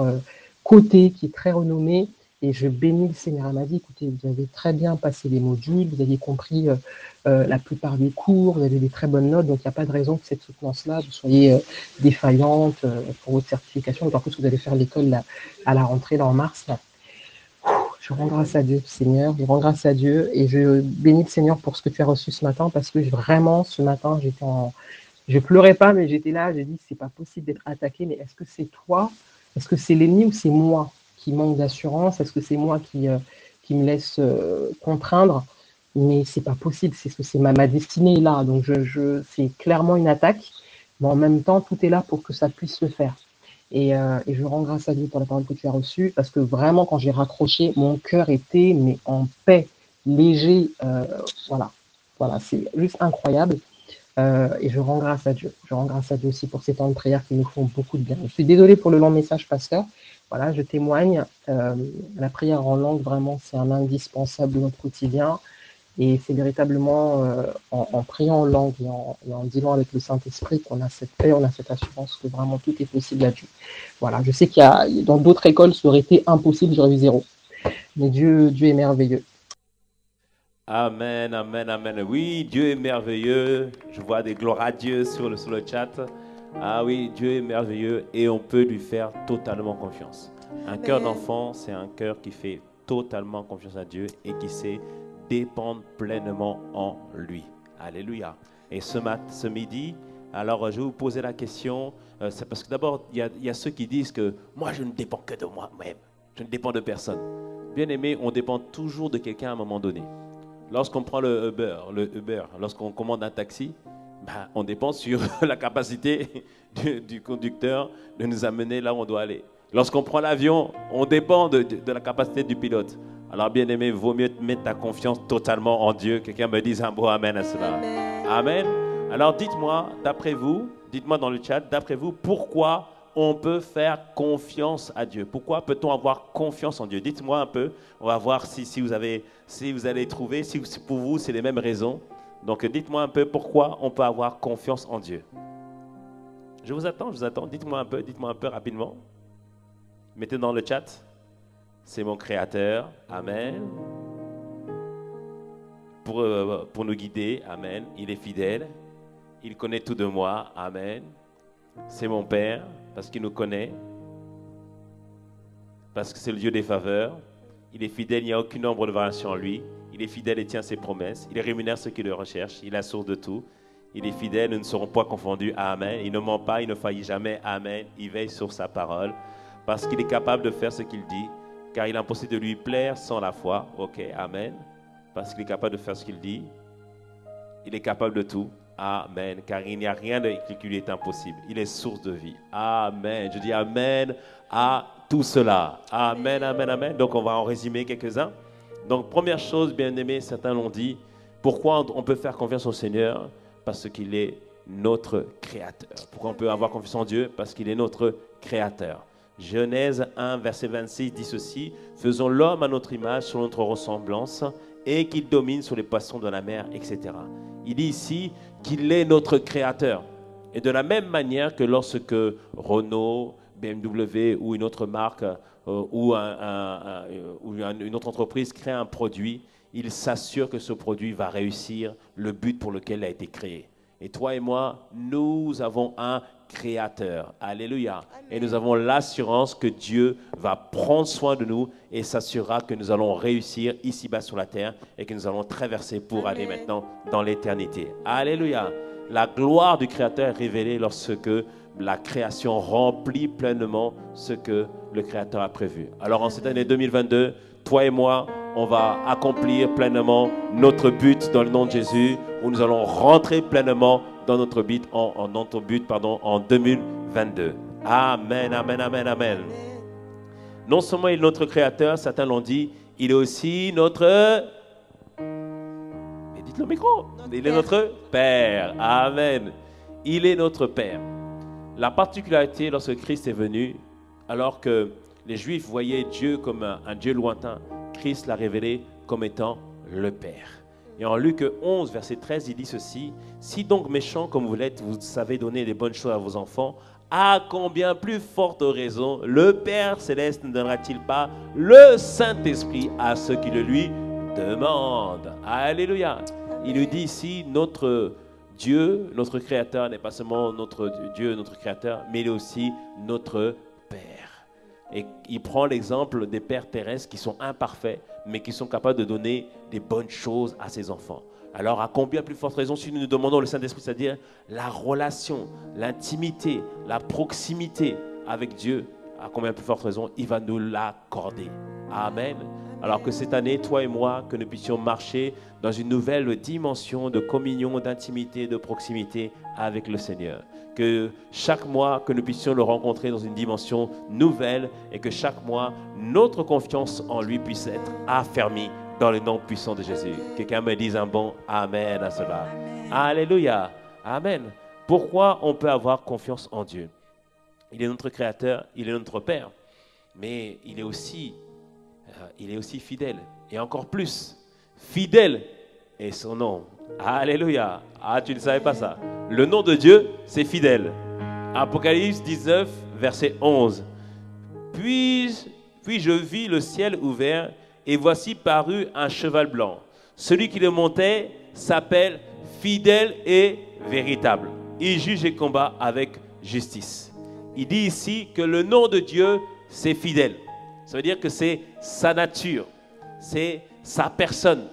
cotée, qui est très renommée. Et je bénis le Seigneur. Elle m'a dit, écoutez, vous avez très bien passé les modules, vous avez compris la plupart des cours, vous avez des très bonnes notes, donc il n'y a pas de raison que cette soutenance-là, vous soyez défaillante pour votre certification. D'autant plus que vous allez faire l'école à la rentrée, là, en mars. Là. Je rends grâce à Dieu, Seigneur. Je rends grâce à Dieu et je bénis le Seigneur pour ce que tu as reçu ce matin parce que vraiment, ce matin, je pleurais pas, mais j'étais là, j'ai dit, c'est pas possible d'être attaqué, mais est-ce que c'est toi? Est-ce que c'est l'ennemi ou c'est moi qui manque d'assurance? Est-ce que c'est moi qui me laisse contraindre? Mais c'est pas possible, c'est ce que c'est ma destinée est là. Donc c'est clairement une attaque, mais en même temps, tout est là pour que ça puisse se faire. Et je rends grâce à Dieu pour la parole que tu as reçue, parce que vraiment, quand j'ai raccroché, mon cœur était mais en paix, léger. Voilà, voilà, c'est juste incroyable. Et je rends grâce à Dieu. Je rends grâce à Dieu aussi pour ces temps de prière qui nous font beaucoup de bien. Je suis désolée pour le long message, pasteur. Voilà, je témoigne. La prière en langue, vraiment, c'est un indispensable de notre quotidien. Et c'est véritablement en priant en langue et en dealant avec le Saint-Esprit qu'on a cette paix, on a cette assurance que vraiment tout est possible à Dieu. Voilà, je sais qu'il y a dans d'autres écoles, ça aurait été impossible, j'aurais eu 0. Mais Dieu est merveilleux. Amen, amen, amen. Oui, Dieu est merveilleux. Je vois des gloires à Dieu sur le chat. Ah oui, Dieu est merveilleux et on peut lui faire totalement confiance. Un cœur d'enfant, c'est un cœur qui fait totalement confiance à Dieu et qui sait dépendre pleinement en lui. Alléluia. Et ce midi, alors je vais vous poser la question. C'est parce que d'abord, il y a ceux qui disent que moi, je ne dépends que de moi-même. Je ne dépends de personne. Bien aimé, on dépend toujours de quelqu'un à un moment donné. Lorsqu'on prend le Uber, lorsqu'on commande un taxi, on dépend sur la capacité du conducteur de nous amener là où on doit aller. Lorsqu'on prend l'avion, on dépend de la capacité du pilote. Alors bien aimé, il vaut mieux mettre ta confiance totalement en Dieu. Quelqu'un me dise un beau amen à cela. Amen. Amen. Alors dites-moi, d'après vous, dites-moi dans le chat, d'après vous, pourquoi on peut faire confiance à Dieu? Pourquoi peut-on avoir confiance en Dieu? Dites-moi un peu. On va voir si vous allez trouver, si pour vous c'est les mêmes raisons. Donc dites-moi un peu pourquoi on peut avoir confiance en Dieu. Je vous attends. Dites-moi un peu rapidement. Mettez dans le chat. C'est mon Créateur. Amen. Pour nous guider. Amen. Il est fidèle. Il connaît tout de moi. Amen. C'est mon Père, parce qu'il nous connaît, parce que c'est le Dieu des faveurs. Il est fidèle, il n'y a aucune ombre de variation en lui. Il est fidèle et tient ses promesses. Il rémunère ceux qui le recherchent. Il est la source de tout. Il est fidèle, nous ne serons pas confondus. Amen. Il ne ment pas, il ne faillit jamais. Amen. Il veille sur sa parole, parce qu'il est capable de faire ce qu'il dit, car il est impossible de lui plaire sans la foi. Ok, amen. Parce qu'il est capable de faire ce qu'il dit. Il est capable de tout. Amen. Car il n'y a rien qui lui est impossible. Il est source de vie. Amen. Je dis Amen à tout cela. Amen, amen, amen. Donc, on va en résumer quelques-uns. Donc, première chose, bien-aimés, certains l'ont dit. Pourquoi on peut faire confiance au Seigneur? Parce qu'il est notre Créateur. Pourquoi on peut avoir confiance en Dieu? Parce qu'il est notre Créateur. Genèse 1, verset 26 dit ceci. Faisons l'homme à notre image, sur notre ressemblance, et qu'il domine sur les poissons de la mer, etc. Il dit ici qu'il est notre Créateur. Et de la même manière que lorsque Renault, BMW ou une autre marque ou une autre entreprise crée un produit, il s'assure que ce produit va réussir le but pour lequel il a été créé. Et toi et moi, nous avons un Créateur. Alléluia. Amen. Et nous avons l'assurance que Dieu va prendre soin de nous et s'assurera que nous allons réussir ici-bas sur la terre et que nous allons traverser pour aller maintenant dans l'éternité. Alléluia. La gloire du Créateur est révélée lorsque la création remplit pleinement ce que le Créateur a prévu. Alors en cette année 2022, toi et moi, on va accomplir pleinement notre but dans le nom de Jésus, où nous allons rentrer pleinement dans notre but en 2022. Amen, amen, amen, amen. Non seulement il est notre Créateur, certains l'ont dit, il est aussi notre... Mais dites-le au micro. Il est notre Père. Amen. Il est notre Père. La particularité lorsque Christ est venu, alors que les Juifs voyaient Dieu comme un Dieu lointain, Christ l'a révélé comme étant le Père. Et en Luc 11, verset 13, il dit ceci. « Si donc méchants comme vous l'êtes, vous savez donner des bonnes choses à vos enfants, à combien plus forte raison le Père Céleste ne donnera-t-il pas le Saint-Esprit à ceux qui le lui demandent ?» Alléluia. Il nous dit ici, notre Dieu, notre Créateur, n'est pas seulement notre Dieu, notre Créateur, mais il est aussi notre Père. Et il prend l'exemple des pères terrestres qui sont imparfaits, mais qui sont capables de donner des bonnes choses à ses enfants. Alors, à combien plus forte raison, si nous nous demandons le Saint-Esprit, c'est-à-dire la relation, l'intimité, la proximité avec Dieu, à combien plus forte raison, il va nous l'accorder. Amen. Alors que cette année, toi et moi, que nous puissions marcher dans une nouvelle dimension de communion, d'intimité, de proximité avec le Seigneur. Que chaque mois, que nous puissions le rencontrer dans une dimension nouvelle et que chaque mois, notre confiance en lui puisse être affermie dans le nom puissant de Jésus. Quelqu'un me dise un bon Amen à cela. Amen. Alléluia. Amen. Pourquoi on peut avoir confiance en Dieu? Il est notre Créateur, il est notre Père, mais il est aussi fidèle. Et encore plus, fidèle est son nom. Alléluia. Ah, tu ne savais pas ça. Le nom de Dieu, c'est fidèle. Apocalypse 19, verset 11. Puis je vis le ciel ouvert, et voici parut un cheval blanc. Celui qui le montait s'appelle fidèle et véritable. Il juge et combat avec justice. Il dit ici que le nom de Dieu, c'est fidèle. Ça veut dire que c'est sa nature, c'est sa personne.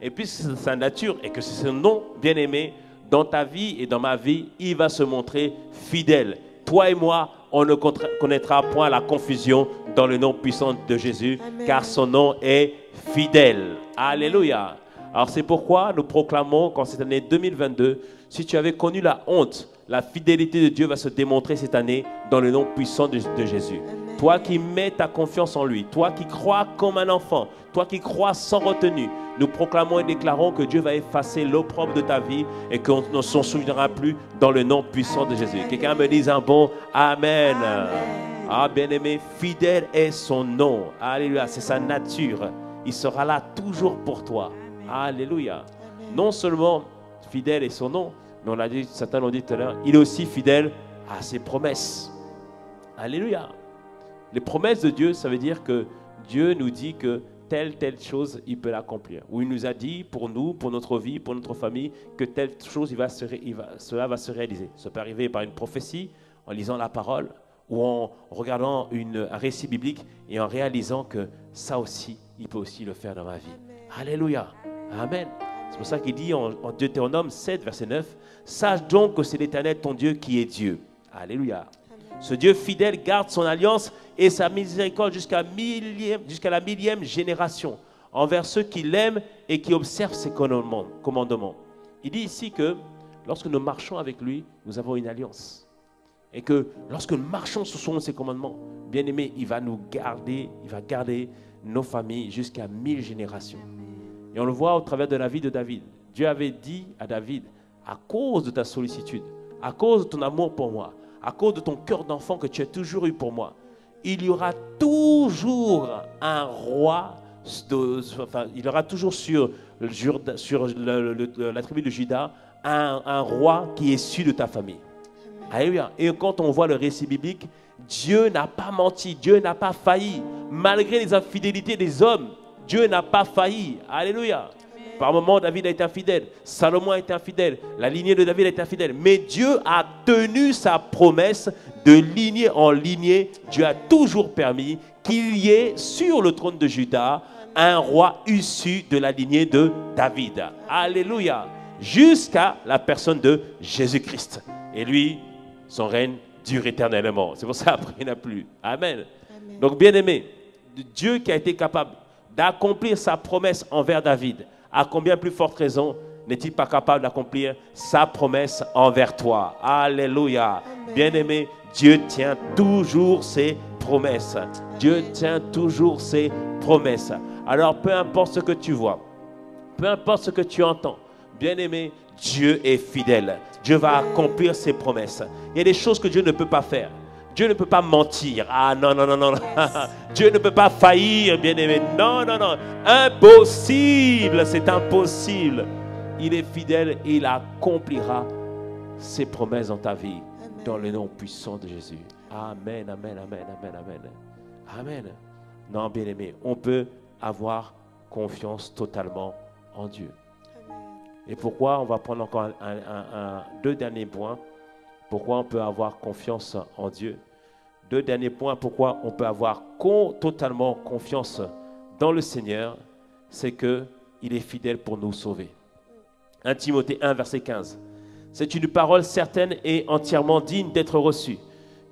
Et puisque c'est sa nature et que c'est son nom bien-aimé, dans ta vie et dans ma vie, il va se montrer fidèle. Toi et moi, on ne connaîtra point la confusion dans le nom puissant de Jésus, Amen. Car son nom est fidèle. Alléluia. Alors c'est pourquoi nous proclamons qu'en cette année 2022, si tu avais connu la honte, la fidélité de Dieu va se démontrer cette année dans le nom puissant de Jésus. Amen. Toi qui mets ta confiance en lui, toi qui crois comme un enfant, toi qui crois sans retenue, nous proclamons et déclarons que Dieu va effacer l'opprobre de ta vie et qu'on ne s'en souviendra plus dans le nom puissant de Jésus. Quelqu'un me dise un bon Amen. Amen. Ah, bien-aimé, fidèle est son nom. Alléluia, c'est sa nature. Il sera là toujours pour toi. Amen. Alléluia. Amen. Non seulement fidèle est son nom, mais on a dit, certains l'ont dit tout à l'heure, il est aussi fidèle à ses promesses. Alléluia. Les promesses de Dieu, ça veut dire que Dieu nous dit que telle chose, il peut l'accomplir. Ou il nous a dit pour nous, pour notre vie, pour notre famille, que telle chose, cela va se réaliser. Ça peut arriver par une prophétie, en lisant la parole, ou en regardant un récit biblique et en réalisant que ça aussi, il peut aussi le faire dans ma vie. Amen. Alléluia. Amen. C'est pour ça qu'il dit en Deutéronome 7, verset 9, « Sache donc que c'est l'Éternel ton Dieu qui est Dieu. » Alléluia. Ce Dieu fidèle garde son alliance et sa miséricorde jusqu'à la millième génération envers ceux qui l'aiment et qui observent ses commandements. Il dit ici que lorsque nous marchons avec lui, nous avons une alliance. Et que lorsque nous marchons sous ses commandements, bien aimé, il va nous garder, il va garder nos familles jusqu'à 1000 générations. Et on le voit au travers de la vie de David. Dieu avait dit à David, à cause de ta sollicitude, à cause de ton amour pour moi, à cause de ton cœur d'enfant que tu as toujours eu pour moi, il y aura toujours un roi, il y aura toujours sur la tribu de Juda un roi qui est issu de ta famille. Alléluia. Et quand on voit le récit biblique, Dieu n'a pas menti, Dieu n'a pas failli. Malgré les infidélités des hommes, Dieu n'a pas failli. Alléluia. Par moments, David a été infidèle, Salomon a été infidèle, la lignée de David a été infidèle. Mais Dieu a tenu sa promesse de lignée en lignée. Dieu a toujours permis qu'il y ait sur le trône de Juda un roi issu de la lignée de David. Alléluia. Jusqu'à la personne de Jésus-Christ. Et lui, son règne dure éternellement. C'est pour ça qu'après, il n'a plus. Amen. Amen. Donc, bien aimé, Dieu qui a été capable d'accomplir sa promesse envers David, à combien plus forte raison n'est-il pas capable d'accomplir sa promesse envers toi? Alléluia. Bien-aimé, Dieu tient toujours ses promesses. Dieu tient toujours ses promesses. Alors, peu importe ce que tu vois, peu importe ce que tu entends, bien-aimé, Dieu est fidèle. Dieu va accomplir ses promesses. Il y a des choses que Dieu ne peut pas faire. Dieu ne peut pas mentir. Ah non, non, non, non. Dieu ne peut pas faillir, bien-aimé. Non, non, non. Impossible, c'est impossible. Il est fidèle et il accomplira ses promesses dans ta vie. Amen. Dans le nom puissant de Jésus. Amen, amen, amen, amen, amen. Amen. Non, bien-aimé, on peut avoir confiance totalement en Dieu. Et pourquoi, on va prendre encore deux derniers points. Pourquoi on peut avoir confiance en Dieu. Deux derniers points, pourquoi on peut avoir totalement confiance dans le Seigneur, c'est qu'il est fidèle pour nous sauver. 1 Timothée 1, verset 15. C'est une parole certaine et entièrement digne d'être reçue,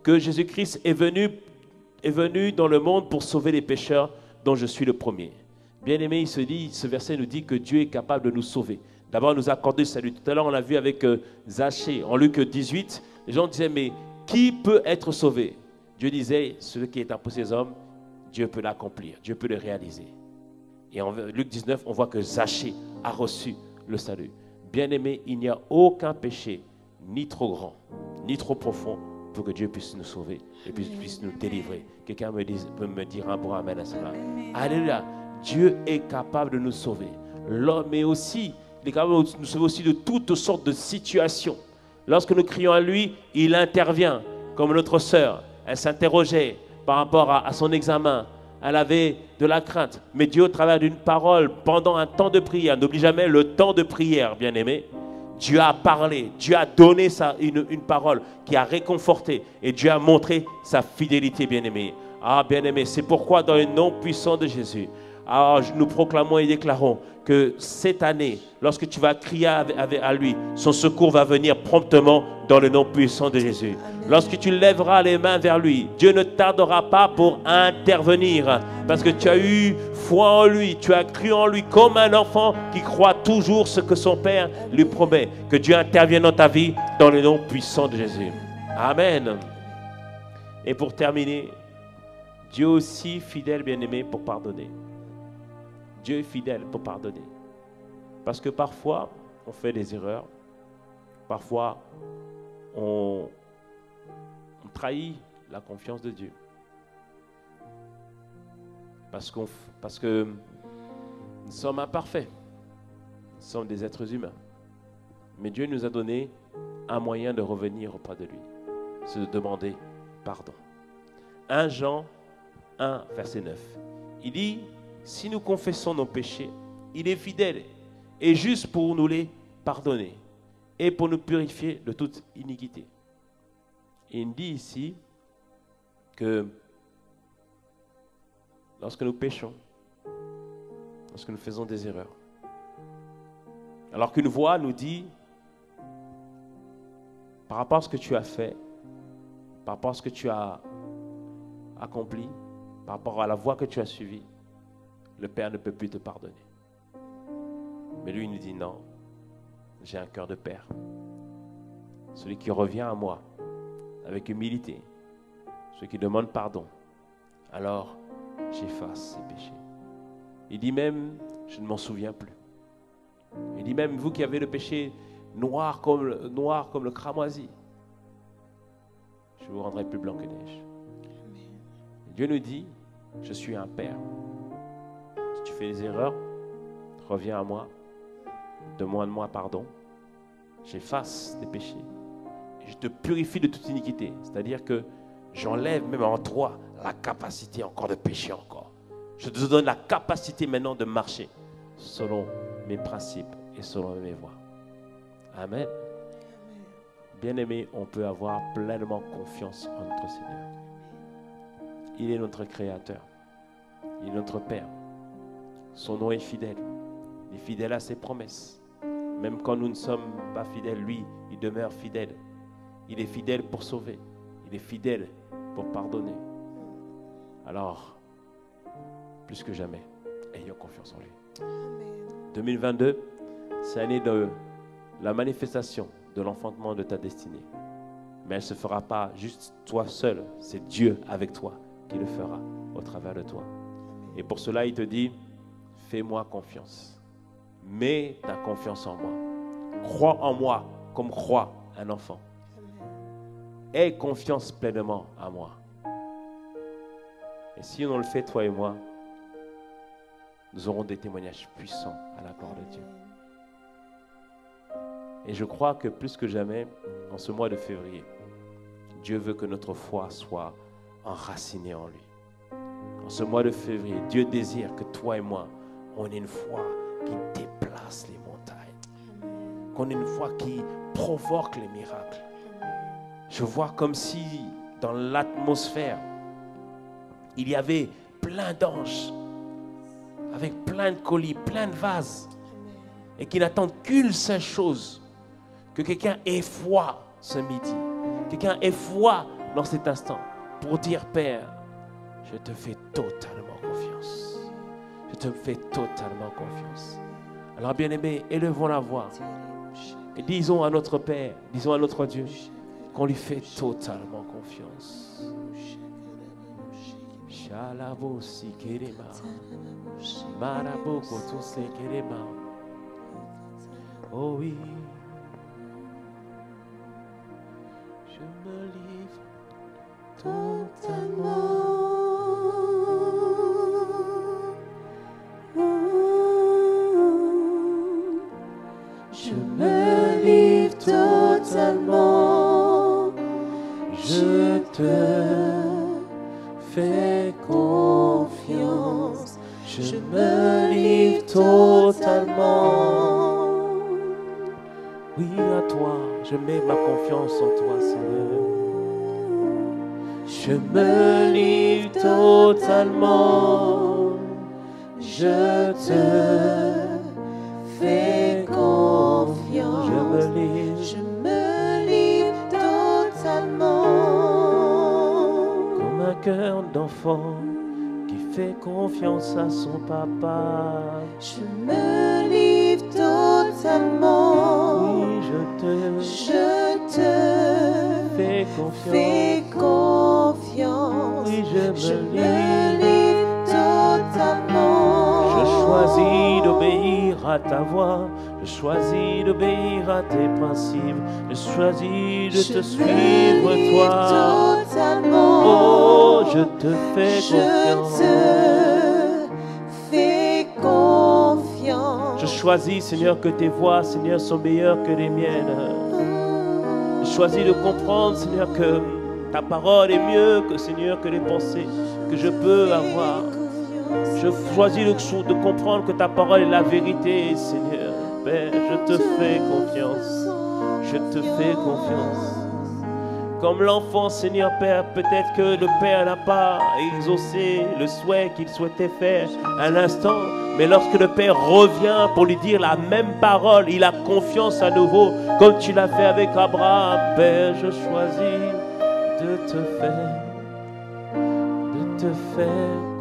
que Jésus-Christ est venu dans le monde pour sauver les pécheurs, dont je suis le premier. Bien-aimé, ce verset nous dit que Dieu est capable de nous sauver. D'abord, nous accorder le salut. Tout à l'heure, on l'a vu avec Zachée. En Luc 18, les gens disaient, mais qui peut être sauvé? Dieu disait, ce qui est imposé aux hommes, Dieu peut l'accomplir, Dieu peut le réaliser. Et en Luc 19, on voit que Zachée a reçu le salut. Bien-aimé, il n'y a aucun péché, ni trop grand, ni trop profond, pour que Dieu puisse nous sauver et puisse nous délivrer. Quelqu'un peut me dire un bon amen à cela. Alléluia. Dieu est capable de nous sauver. Mais aussi, il est capable de nous sauver aussi de toutes sortes de situations. Lorsque nous crions à lui, il intervient. Comme notre sœur, elle s'interrogeait par rapport à son examen. Elle avait de la crainte. Mais Dieu, au travers d'une parole, pendant un temps de prière, n'oublie jamais le temps de prière, bien-aimé. Dieu a parlé, Dieu a donné une parole qui a réconforté. Et Dieu a montré sa fidélité, bien-aimé. Ah, bien-aimé, c'est pourquoi dans le nom puissant de Jésus, nous proclamons et déclarons que cette année, lorsque tu vas crier à lui, son secours va venir promptement dans le nom puissant de Jésus. Amen. Lorsque tu lèveras les mains vers lui, Dieu ne tardera pas pour intervenir parce que tu as eu foi en lui, tu as cru en lui comme un enfant qui croit toujours ce que son Père lui promet. Que Dieu intervienne dans ta vie dans le nom puissant de Jésus. Amen. Et pour terminer, Dieu aussi fidèle, bien-aimé, pour pardonner. Dieu est fidèle pour pardonner. Parce que parfois, on fait des erreurs. Parfois, on trahit la confiance de Dieu. Parce que nous sommes imparfaits. Nous sommes des êtres humains. Mais Dieu nous a donné un moyen de revenir auprès de lui. C'est de demander pardon. 1 Jean 1, verset 9. Il dit, si nous confessons nos péchés, il est fidèle et juste pour nous les pardonner et pour nous purifier de toute iniquité. Et il dit ici que lorsque nous péchons, lorsque nous faisons des erreurs, alors qu'une voix nous dit, par rapport à ce que tu as fait, par rapport à ce que tu as accompli, par rapport à la voie que tu as suivie, le Père ne peut plus te pardonner. Mais lui, il nous dit non, j'ai un cœur de Père. celui qui revient à moi avec humilité, celui qui demande pardon, alors j'efface ses péchés. Il dit même, je ne m'en souviens plus. Il dit même, vous qui avez le péché noir comme le cramoisi, je vous rendrai plus blanc que neige. Dieu nous dit, je suis un père. Si tu fais des erreurs, reviens à moi, demande-moi pardon, j'efface tes péchés et je te purifie de toute iniquité. C'est-à-dire que j'enlève même en toi la capacité encore de pécher encore. Je te donne la capacité maintenant de marcher selon mes principes et selon mes voies. Amen. Bien-aimé, on peut avoir pleinement confiance en notre Seigneur. Il est notre Créateur. Il est notre Père. Son nom est fidèle. Il est fidèle à ses promesses. Même quand nous ne sommes pas fidèles, lui, il demeure fidèle. Il est fidèle pour sauver. Il est fidèle pour pardonner. Alors, plus que jamais, ayons confiance en lui. 2022, c'est l'année de la manifestation de l'enfantement de ta destinée. Mais elle ne se fera pas juste toi seul. C'est Dieu avec toi qui le fera au travers de toi. Et pour cela, il te dit, fais-moi confiance. Mets ta confiance en moi. Crois en moi comme croit un enfant. Aie confiance pleinement en moi. Et si on le fait, toi et moi, nous aurons des témoignages puissants à la gloire de Dieu. Et je crois que plus que jamais, en ce mois de février, Dieu veut que notre foi soit enracinée en lui. En ce mois de février, Dieu désire que toi et moi, on ait une foi qui déplace les montagnes. Qu'on ait une foi qui provoque les miracles. Je vois comme si dans l'atmosphère, il y avait plein d'anges, avec plein de colis, plein de vases, et qui n'attendent qu'une seule chose, que quelqu'un ait foi ce midi, quelqu'un ait foi dans cet instant, pour dire, Père, je te fais totalement confiance. Je te fais totalement confiance. Alors bien-aimés, élevons la voix et disons à notre Père, disons à notre Dieu, qu'on lui fait totalement confiance. Shalabo si kerema, marabo koto se kerema. Oh oui, je me livre totalement. Je me livre totalement. Je te fais confiance. Je me livre totalement. Oui, à toi, je mets ma confiance en toi, Seigneur. Je me livre totalement. Je te Fais confiance. Je me livre. Je me livre totalement. Comme un cœur d'enfant qui fait confiance à son papa. Je me livre totalement. Oui, je te fais confiance. fais confiance. Oui, Je je me me livre. livre totalement. Je choisis d'obéir à ta voix. Je choisis d'obéir à tes principes. Je choisis de te suivre, toi. Totalement. Oh, je te fais Je confiance. te fais confiance. Je choisis, Seigneur, que tes voies, Seigneur, sont meilleures que les miennes. Je choisis de comprendre, Seigneur, que ta parole est mieux que, Seigneur, que les pensées que je peux avoir. Je choisis de comprendre que ta parole est la vérité, Seigneur. Père, je te fais confiance. Je te fais confiance. Comme l'enfant, Seigneur Père, peut-être que le Père n'a pas exaucé le souhait qu'il souhaitait faire à l'instant. Mais lorsque le Père revient pour lui dire la même parole, il a confiance à nouveau, comme tu l'as fait avec Abraham. Père, je choisis de te faire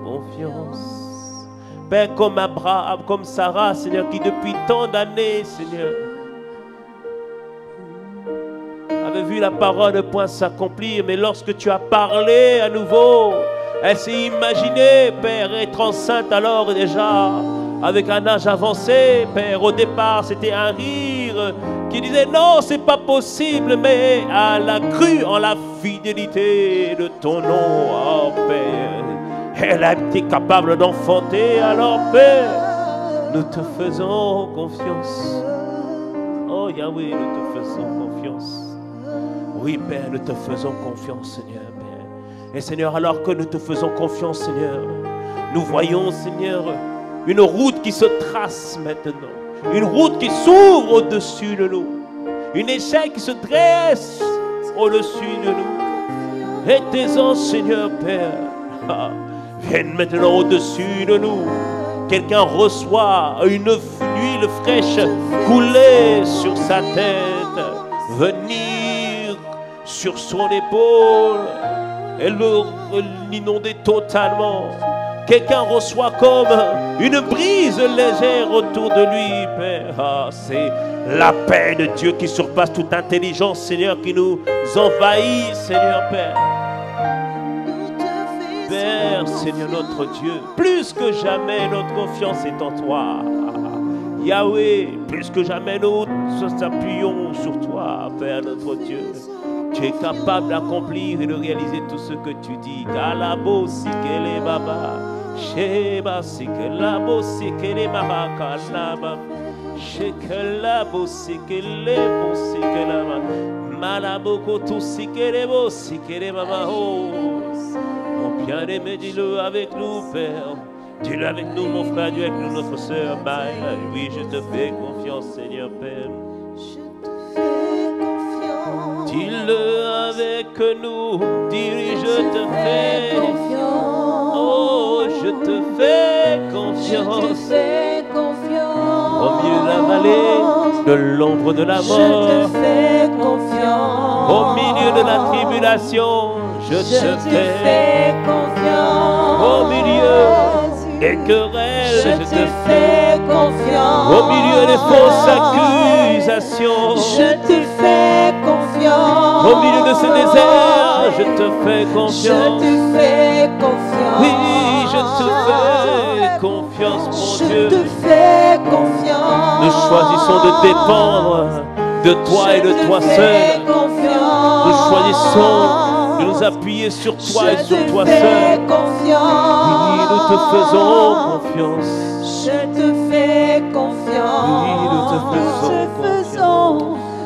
confiance. Père, comme Abraham, comme Sarah, Seigneur, qui depuis tant d'années, Seigneur, vu la parole de point s'accomplir, mais lorsque tu as parlé à nouveau, elle s'est imaginée, Père, être enceinte alors déjà, avec un âge avancé, Père. Au départ, c'était un rire qui disait non, c'est pas possible, mais elle a cru en la fidélité de ton nom, oh Père. Elle a été capable d'enfanter, alors Père, nous te faisons confiance. Oh Yahweh, nous te faisons confiance. Oui Père, nous te faisons confiance, Seigneur, Père. Et Seigneur, alors que nous te faisons confiance, Seigneur, nous voyons, Seigneur, une route qui se trace maintenant. Une route qui s'ouvre au-dessus de nous. Une échelle qui se dresse au-dessus de nous. Et tes anges, Seigneur, Père, viennent maintenant au-dessus de nous. Quelqu'un reçoit une huile fraîche couler sur sa tête, venir sur son épaule et l'inonder totalement. Quelqu'un reçoit comme une brise légère autour de lui, Père. Ah, c'est la paix de Dieu qui surpasse toute intelligence, Seigneur, qui nous envahit, Seigneur, Père. Père, Seigneur notre Dieu, plus que jamais notre confiance est en toi. Yahweh, plus que jamais nous appuyons sur toi, Père notre Dieu. Tu es capable d'accomplir et de réaliser tout ce que tu dis. Kalabo sikele baba, sheba sikela bo sikele mama kalaba, shekela bo sikele bo sikela mama, malabo kotu sikele bo sikele mama ho. Mon bien-aimé, dis-le avec nous, Père. Dis-le avec nous, mon frère, Dieu, avec nous, notre sœur. Oui, je te fais confiance, Seigneur, Père. Dis-le avec nous, dis-lui, je te fais confiance. Oh, je te fais confiance. Je te fais confiance. Au milieu de la vallée, de l'ombre de la mort. Je te fais confiance. Au milieu de la tribulation, je te fais confiance. Au milieu des querelles, je te fais confiance. Au milieu des fausses accusations, je te fais confiance. Au milieu de ce désert, je te fais confiance. Je te fais confiance. Oui, je te fais confiance, mon Dieu. Je te fais confiance. Nous choisissons de dépendre de toi et de toi seul. Nous choisissons de nous appuyer sur toi et sur toi seul. Oui, nous te faisons confiance. Je te fais confiance. Oui, nous te faisons confiance.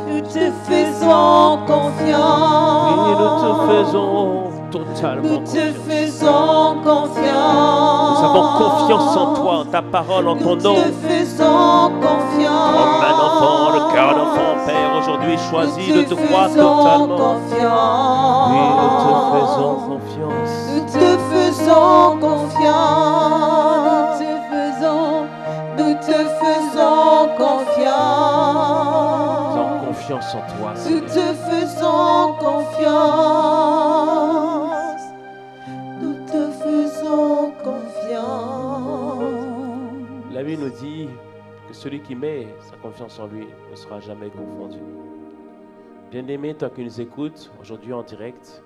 Nous te faisons confiance. Oui, nous te faisons totalement Nous te confiance. faisons confiance. Nous avons confiance en toi, en ta parole, en ton nom. Nous te faisons confiance. Comme un enfant, le cœur d'enfant, Père, aujourd'hui choisis de te croire totalement. Confiance. Oui, nous te faisons confiance. Nous te faisons confiance. Nous te faisons confiance. Nous avons confiance en toi, Nous Seigneur. te faisons confiance. Nous te faisons confiance. La Bible nous dit que celui qui met sa confiance en lui ne sera jamais confondu. Bien-aimé, toi qui nous écoutes aujourd'hui en direct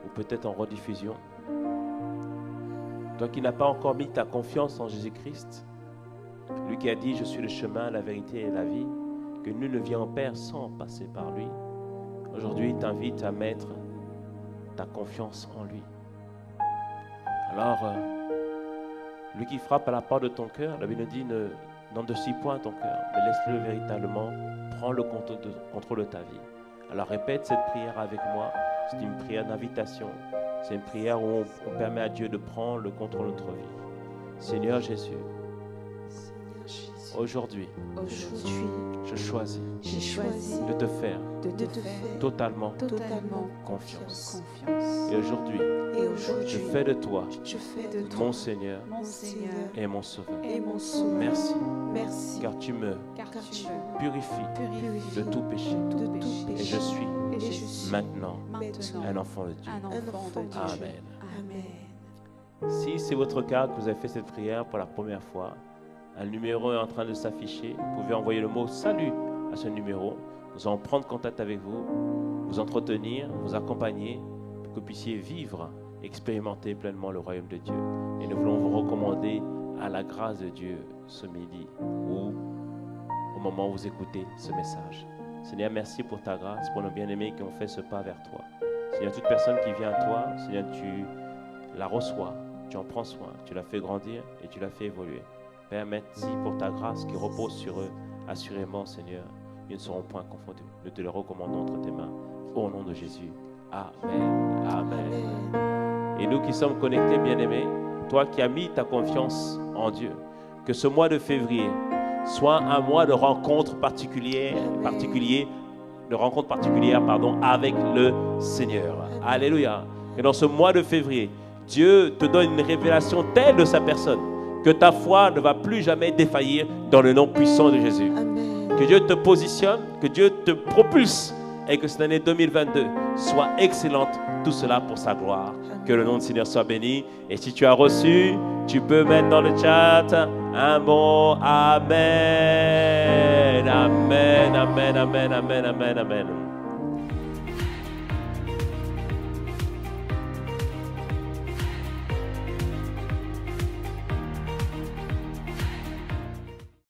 ou peut-être en rediffusion, toi qui n'as pas encore mis ta confiance en Jésus-Christ, lui qui a dit « Je suis le chemin, la vérité et la vie », que nul ne vient au Père sans passer par lui, aujourd'hui il t'invite à mettre ta confiance en lui. Alors, lui qui frappe à la porte de ton cœur, la Bible dit n'endurcis point ton cœur, mais laisse-le véritablement prendre le contrôle de ta vie. Alors répète cette prière avec moi. C'est une prière d'invitation. C'est une prière où on permet à Dieu de prendre le contrôle de notre vie. Seigneur Jésus, aujourd'hui, je choisis de te faire totalement confiance. Et aujourd'hui, je fais de toi mon Seigneur et mon Sauveur. Merci, car tu me purifies de tout péché. Et je suis maintenant un enfant de Dieu. Amen. Si c'est votre cas, que vous avez fait cette prière pour la première fois, un numéro est en train de s'afficher. Vous pouvez envoyer le mot « Salut » à ce numéro. Nous allons prendre contact avec vous vous entretenir, vous accompagner pour que vous puissiez vivre, expérimenter pleinement le royaume de Dieu. Et nous voulons vous recommander à la grâce de Dieu ce midi ou au moment où vous écoutez ce message. Seigneur, merci pour ta grâce, pour nos bien-aimés qui ont fait ce pas vers toi. Seigneur, toute personne qui vient à toi, Seigneur, tu la reçois, tu en prends soin, tu la fais grandir et tu la fais évoluer. Père, merci pour ta grâce qui repose sur eux. Assurément, Seigneur, ils ne seront point confondus. Nous te les recommandons entre tes mains. Au nom de Jésus. Amen. Amen. Et nous qui sommes connectés, bien-aimés, toi qui as mis ta confiance en Dieu, que ce mois de février soit un mois de rencontre particulière, avec le Seigneur. Amen. Alléluia. Et dans ce mois de février, Dieu te donne une révélation telle de sa personne que ta foi ne va plus jamais défaillir dans le nom puissant de Jésus. Amen. Que Dieu te positionne, que Dieu te propulse et que cette année 2022 soit excellente, tout cela pour sa gloire. Amen. Que le nom du Seigneur soit béni. Et si tu as reçu, tu peux mettre dans le chat un bon Amen. Amen, amen, amen, amen, amen, amen.